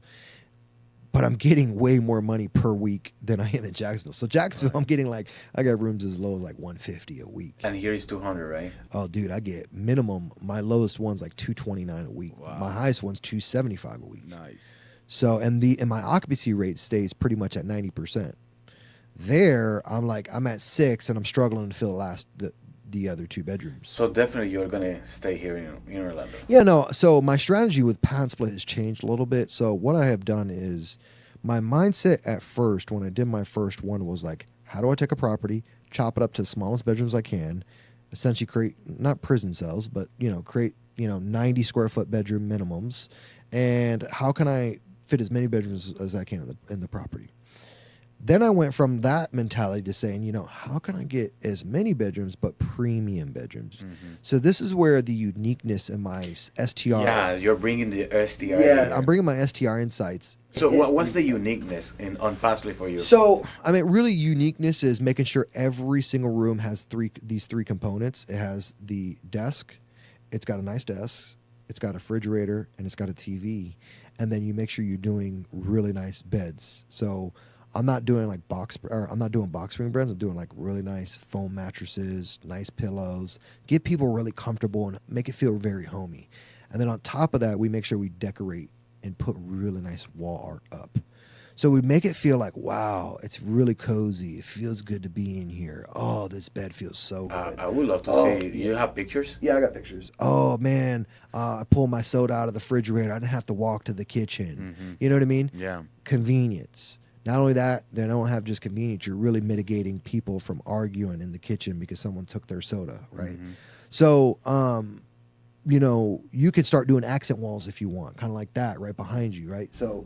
Speaker 2: But I'm getting way more money per week than I am in Jacksonville. So Jacksonville, I'm getting I got rooms as low as $150 a week.
Speaker 1: And here is 200, right?
Speaker 2: Oh, dude, I get minimum. My lowest one's $229 a week.
Speaker 1: Wow.
Speaker 2: My highest one's $275 a week.
Speaker 1: Nice.
Speaker 2: So and my occupancy rate stays pretty much at 90%. There, I'm at 6 and I'm struggling to fill the other 2 bedrooms.
Speaker 1: So definitely you're gonna stay here in Orlando.
Speaker 2: Yeah, no. So my strategy with PadSplit has changed a little bit. So what I have done is my mindset at first when I did my first one was how do I take a property, chop it up to the smallest bedrooms I can, essentially create not prison cells, but create 90 square foot bedroom minimums, and how can I fit as many bedrooms as I can in the property. Then I went from that mentality to saying, how can I get as many bedrooms but premium bedrooms? Mm-hmm. So this is where the uniqueness in my STR.
Speaker 1: Yeah, you're bringing the STR.
Speaker 2: Yeah,
Speaker 1: here.
Speaker 2: I'm bringing my STR insights.
Speaker 1: So what's the uniqueness on PadSplit for you?
Speaker 2: So really uniqueness is making sure every single room has these three components. It has the desk, it's got a nice desk, it's got a refrigerator, and it's got a TV. And then you make sure you're doing really nice beds. So I'm not doing box spring beds. I'm doing really nice foam mattresses, nice pillows, get people really comfortable and make it feel very homey. And then on top of that, we make sure we decorate and put really nice wall art up. So we make it feel like, wow, it's really cozy. It feels good to be in here. Oh, this bed feels so good.
Speaker 1: I would love to
Speaker 2: Oh,
Speaker 1: see.
Speaker 2: yeah.
Speaker 1: You have pictures?
Speaker 2: Yeah, I got pictures. Oh man, I pulled my soda out of the refrigerator. I didn't have to walk to the kitchen.
Speaker 1: Mm-hmm.
Speaker 2: You know what I mean?
Speaker 1: Yeah.
Speaker 2: Convenience. Not only that, they don't have just convenience. You're really mitigating people from arguing in the kitchen because someone took their soda, right?
Speaker 1: Mhm.
Speaker 2: So, you know, you could start doing accent walls if you want, kind of like that, right behind you, right? So,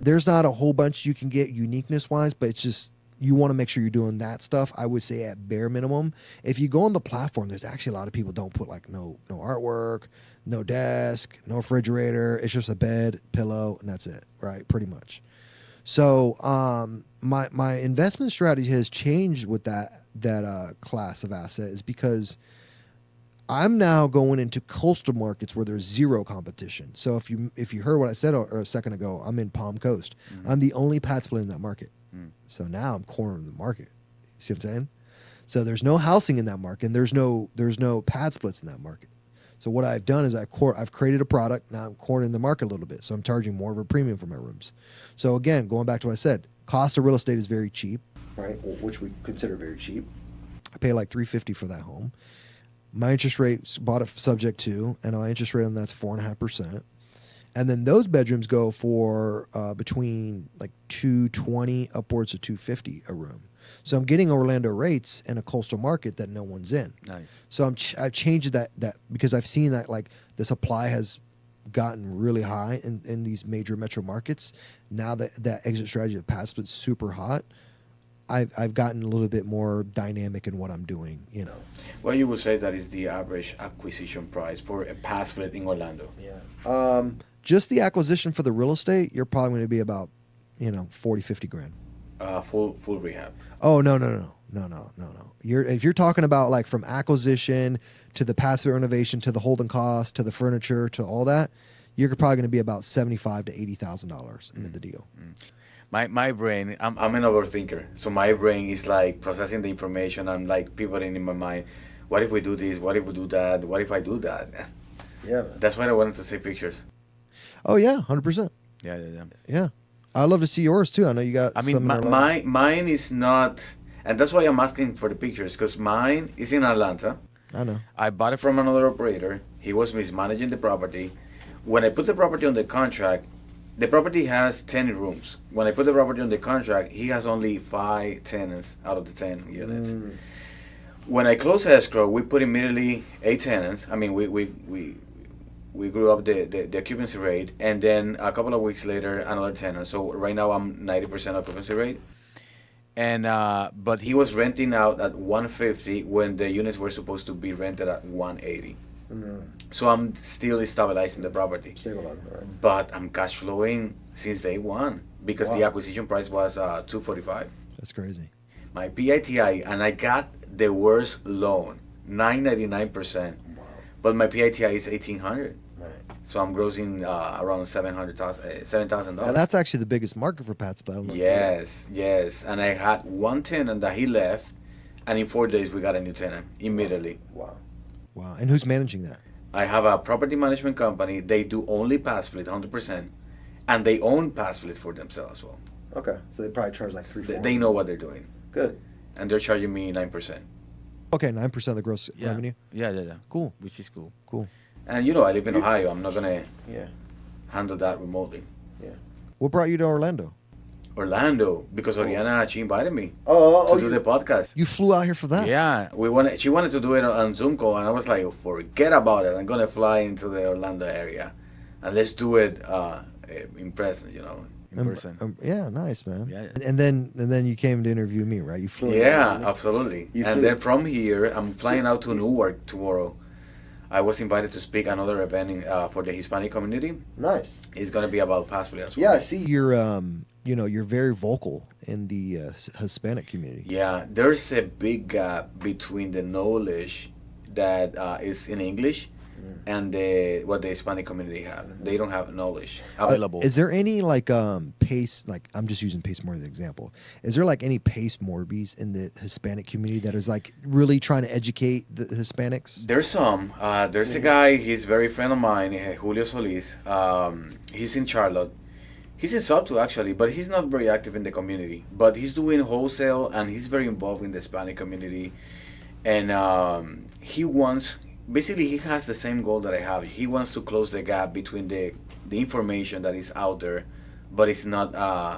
Speaker 2: there's not a whole bunch you can get uniqueness wise, but it's just you want to make sure you're doing that stuff. I would say at bare minimum, if you go on the platform, there's actually a lot of people don't put like no artwork, no desk, no refrigerator. It's just a bed, pillow, and that's it, right? Pretty much. So my investment strategy has changed with that class of asset is because I'm now going into coastal markets where there's zero competition. So if you heard what I said a second ago, I'm in Palm Coast.
Speaker 1: Mhm.
Speaker 2: I'm the only pad split in that market.
Speaker 1: Mm.
Speaker 2: So now I'm cornering the market. See what I'm saying? So there's no housing in that market. And there's no pad splits in that market. So what I've done is I've created a product. Now I'm cornering the market a little bit. So I'm charging more of a premium for my rooms. So again, going back to what I said, cost of real estate is very cheap, right? Which we consider very cheap. I pay like $350 for that home. My interest rate bought it subject to, and my interest rate on that's 4.5%. And then those bedrooms go for between like 220 upwards of 250 a room. So I'm getting Orlando rates in a coastal market that no one's in.
Speaker 1: Nice.
Speaker 2: So I've changed that because I've seen that like the supply has gotten really high in these major metro markets. Now that exit strategy of PadSplits super hot, I've gotten a little bit more dynamic in what I'm doing, you know.
Speaker 1: What you would say that is the average acquisition price for a pad split in Orlando?
Speaker 2: Yeah. Just the acquisition for the real estate, you're probably going to be about, 40, 50 grand.
Speaker 1: Full rehab.
Speaker 2: Oh, no. If you're talking about like from acquisition to the passive renovation to the holding cost to the furniture to all that, you're probably going to be about $75,000 to $80,000 into the deal.
Speaker 1: My brain, I'm an overthinker. So my brain is like processing the information. I'm like pivoting in my mind. What if we do this? What if we do that? What if I do that?
Speaker 2: Yeah, man.
Speaker 1: That's why I wanted to see pictures.
Speaker 2: Oh yeah, 100%.
Speaker 1: Yeah.
Speaker 2: Yeah, I'd love to see yours too. I know you got.
Speaker 1: I mean,
Speaker 2: some in Orlando.
Speaker 1: mine is not, and that's why I'm asking for the pictures because mine is in Atlanta.
Speaker 2: I know.
Speaker 1: I bought it from another operator. He was mismanaging the property. When I put the property on the contract, the property has 10 rooms. When I put the property on the contract, he has only 5 tenants out of the 10 units. When I closed escrow, we put immediately 8 tenants. I mean, we grew up the occupancy rate, and then a couple of weeks later, another tenant. So right now I'm 90% occupancy rate. And but he was renting out at 150 when the units were supposed to be rented at 180. So I'm still stabilizing the property.
Speaker 2: Stabilizing, right?
Speaker 1: But I'm cash flowing since day one because the
Speaker 2: Wow.
Speaker 1: acquisition price was 245.
Speaker 2: That's crazy.
Speaker 1: My PITI, and I got the worst loan, 999%.
Speaker 2: Wow.
Speaker 1: But my PITI is 1800.
Speaker 2: Right.
Speaker 1: So I'm grossing around $7,000.
Speaker 2: And that's actually the biggest market for Pat Split.
Speaker 1: Yes. And I had one tenant that he left, and in 4 days we got a new tenant immediately.
Speaker 2: Wow. And who's managing that?
Speaker 1: I have a property management company. They do only PadSplit, 100%, and they own PadSplit for themselves as well.
Speaker 2: Okay, so they probably charge like
Speaker 1: They know what they're doing,
Speaker 2: Good.
Speaker 1: and they're charging me 9%.
Speaker 2: Okay, 9% of the gross revenue.
Speaker 1: Yeah.
Speaker 2: Cool.
Speaker 1: Which is cool.
Speaker 2: Cool.
Speaker 1: And I live in Ohio. I'm not gonna
Speaker 2: Yeah.
Speaker 1: handle that remotely.
Speaker 2: Yeah. What brought you to Orlando?
Speaker 1: Orlando, because Oriana, she invited me
Speaker 2: Oh,
Speaker 1: to do the podcast.
Speaker 2: you flew out here for that?
Speaker 1: Yeah, she wanted to do it on Zoom call, and I was like, forget about it. I'm gonna fly into the Orlando area, and let's do it in person. In person.
Speaker 2: Yeah, nice, man.
Speaker 1: Yeah.
Speaker 2: And then you came to interview me, right? You flew.
Speaker 1: Yeah, absolutely.
Speaker 2: You
Speaker 1: And
Speaker 2: flew-
Speaker 1: then from here, I'm flying out to Newark tomorrow. I was invited to speak another event for the Hispanic community.
Speaker 2: Nice.
Speaker 1: It's gonna be about Passport as well.
Speaker 2: Yeah, I see you're you're very vocal in the Hispanic community.
Speaker 1: Yeah, there's a big gap between the knowledge that is in English and what the Hispanic community have. They don't have knowledge available.
Speaker 2: Is there any like pace, like I'm just using pace more as an example. Is there like any pace morbis in the Hispanic community that is like really trying to educate the Hispanics?
Speaker 1: There's some. There's a guy, he's a very friend of mine, Julio Solis. He's in Charlotte. He's in sub too, actually, but he's not very active in the community. But he's doing wholesale, and he's very involved in the Hispanic community. And he wants, basically, he has the same goal that I have. He wants to close the gap between the information that is out there, but it's not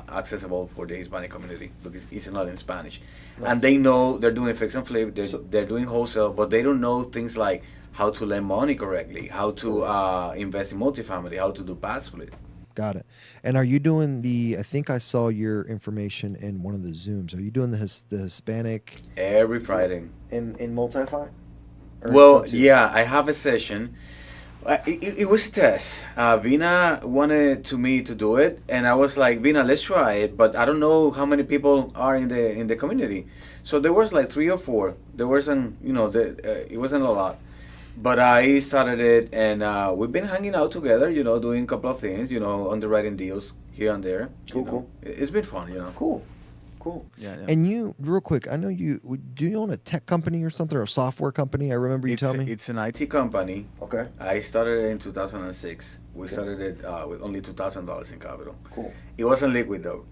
Speaker 1: accessible for the Hispanic community because it's not in Spanish.
Speaker 2: Nice.
Speaker 1: And they know they're doing fix and flip, they're doing wholesale, but they don't know things like how to lend money correctly, how to invest in multifamily, how to do PadSplits.
Speaker 2: Got it. And are you doing the? I think I saw your information in one of the Zooms. Are you doing the Hispanic
Speaker 1: Every Friday.
Speaker 2: in multi-fi? Or
Speaker 1: Well,
Speaker 2: sub two?
Speaker 1: yeah, I have a session. It was a test. Vina wanted to me to do it, and I was like, Vina, let's try it. But I don't know how many people are in the community. So there was like 3 or 4. There wasn't, it wasn't a lot. But I started it, and we've been hanging out together, doing a couple of things, underwriting deals here and there.
Speaker 2: Cool, cool.
Speaker 1: It's been fun,
Speaker 2: Cool. Cool.
Speaker 1: Yeah, yeah.
Speaker 2: And you, real quick, I know do you own a tech company or something, or a software company? I remember you telling me.
Speaker 1: It's an IT company.
Speaker 2: Okay.
Speaker 1: I started it in 2006. We
Speaker 2: Okay.
Speaker 1: started it with only $2,000 in capital.
Speaker 2: Cool.
Speaker 1: It wasn't liquid though.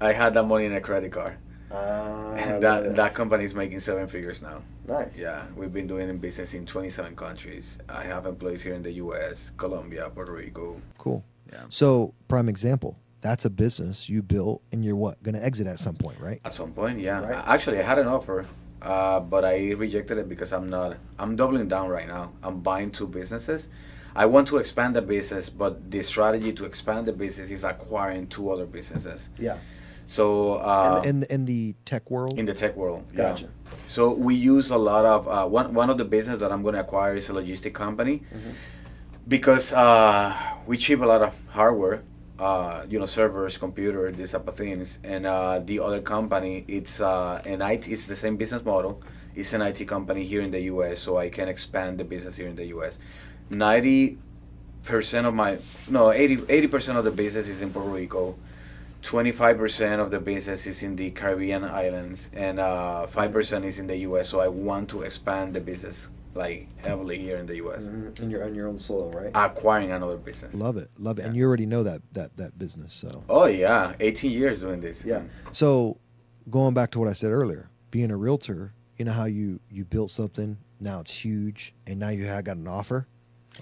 Speaker 1: I had that money in a credit card. And that company is making 7 figures now.
Speaker 2: Nice.
Speaker 1: Yeah, we've been doing business in 27 countries. I have employees here in the U.S., Colombia, Puerto Rico.
Speaker 2: Cool.
Speaker 1: Yeah.
Speaker 2: So, prime example. That's a business you built, and you're what? Going to exit at some point, right?
Speaker 1: At some point, yeah.
Speaker 2: Right.
Speaker 1: Actually, I had an offer, but I rejected it because I'm doubling down right now. I'm buying 2 businesses. I want to expand the business, but the strategy to expand the business is acquiring 2 other businesses.
Speaker 2: Yeah.
Speaker 1: So
Speaker 2: In the tech world.
Speaker 1: in the tech world,
Speaker 2: Gotcha.
Speaker 1: yeah. So we use a lot of one of the business that I'm going to acquire is a logistic company, because we ship a lot of hardware, servers, computers, these type of things. And the other company, it's an IT. It's the same business model. It's an IT company here in the U.S., so I can expand the business here in the U.S. 80% of the business is in Puerto Rico. 25% of the business is in the Caribbean islands, and 5% is in the U.S. So I want to expand the business like heavily here in the U.S.
Speaker 2: On your own soil, right?
Speaker 1: Acquiring another business.
Speaker 2: Love it.
Speaker 1: Yeah.
Speaker 2: And you already know that business, so.
Speaker 1: Oh yeah, 18 years doing this.
Speaker 2: Yeah. So, going back to what I said earlier, being a realtor, you know how you built something, now it's huge, and now you have got an offer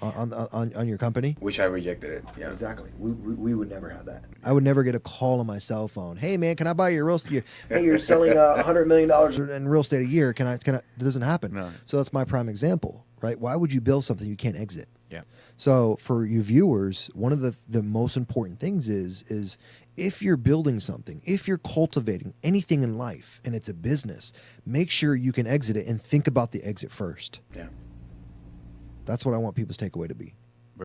Speaker 2: on your company.
Speaker 1: Which I rejected it. Yeah.
Speaker 2: Exactly. We would never have that. I would never get a call on my cell phone. Hey man, can I buy your real estate? Hey, you're selling $100 million in real estate a year. Can I? It doesn't happen.
Speaker 1: No.
Speaker 2: So that's my prime example, right? Why would you build something you can't exit?
Speaker 1: Yeah.
Speaker 2: So for you viewers, one of the most important things is if you're building something, if you're cultivating anything in life and it's a business, make sure you can exit it and think about the exit first.
Speaker 1: Yeah.
Speaker 2: That's what I want people's takeaway to be.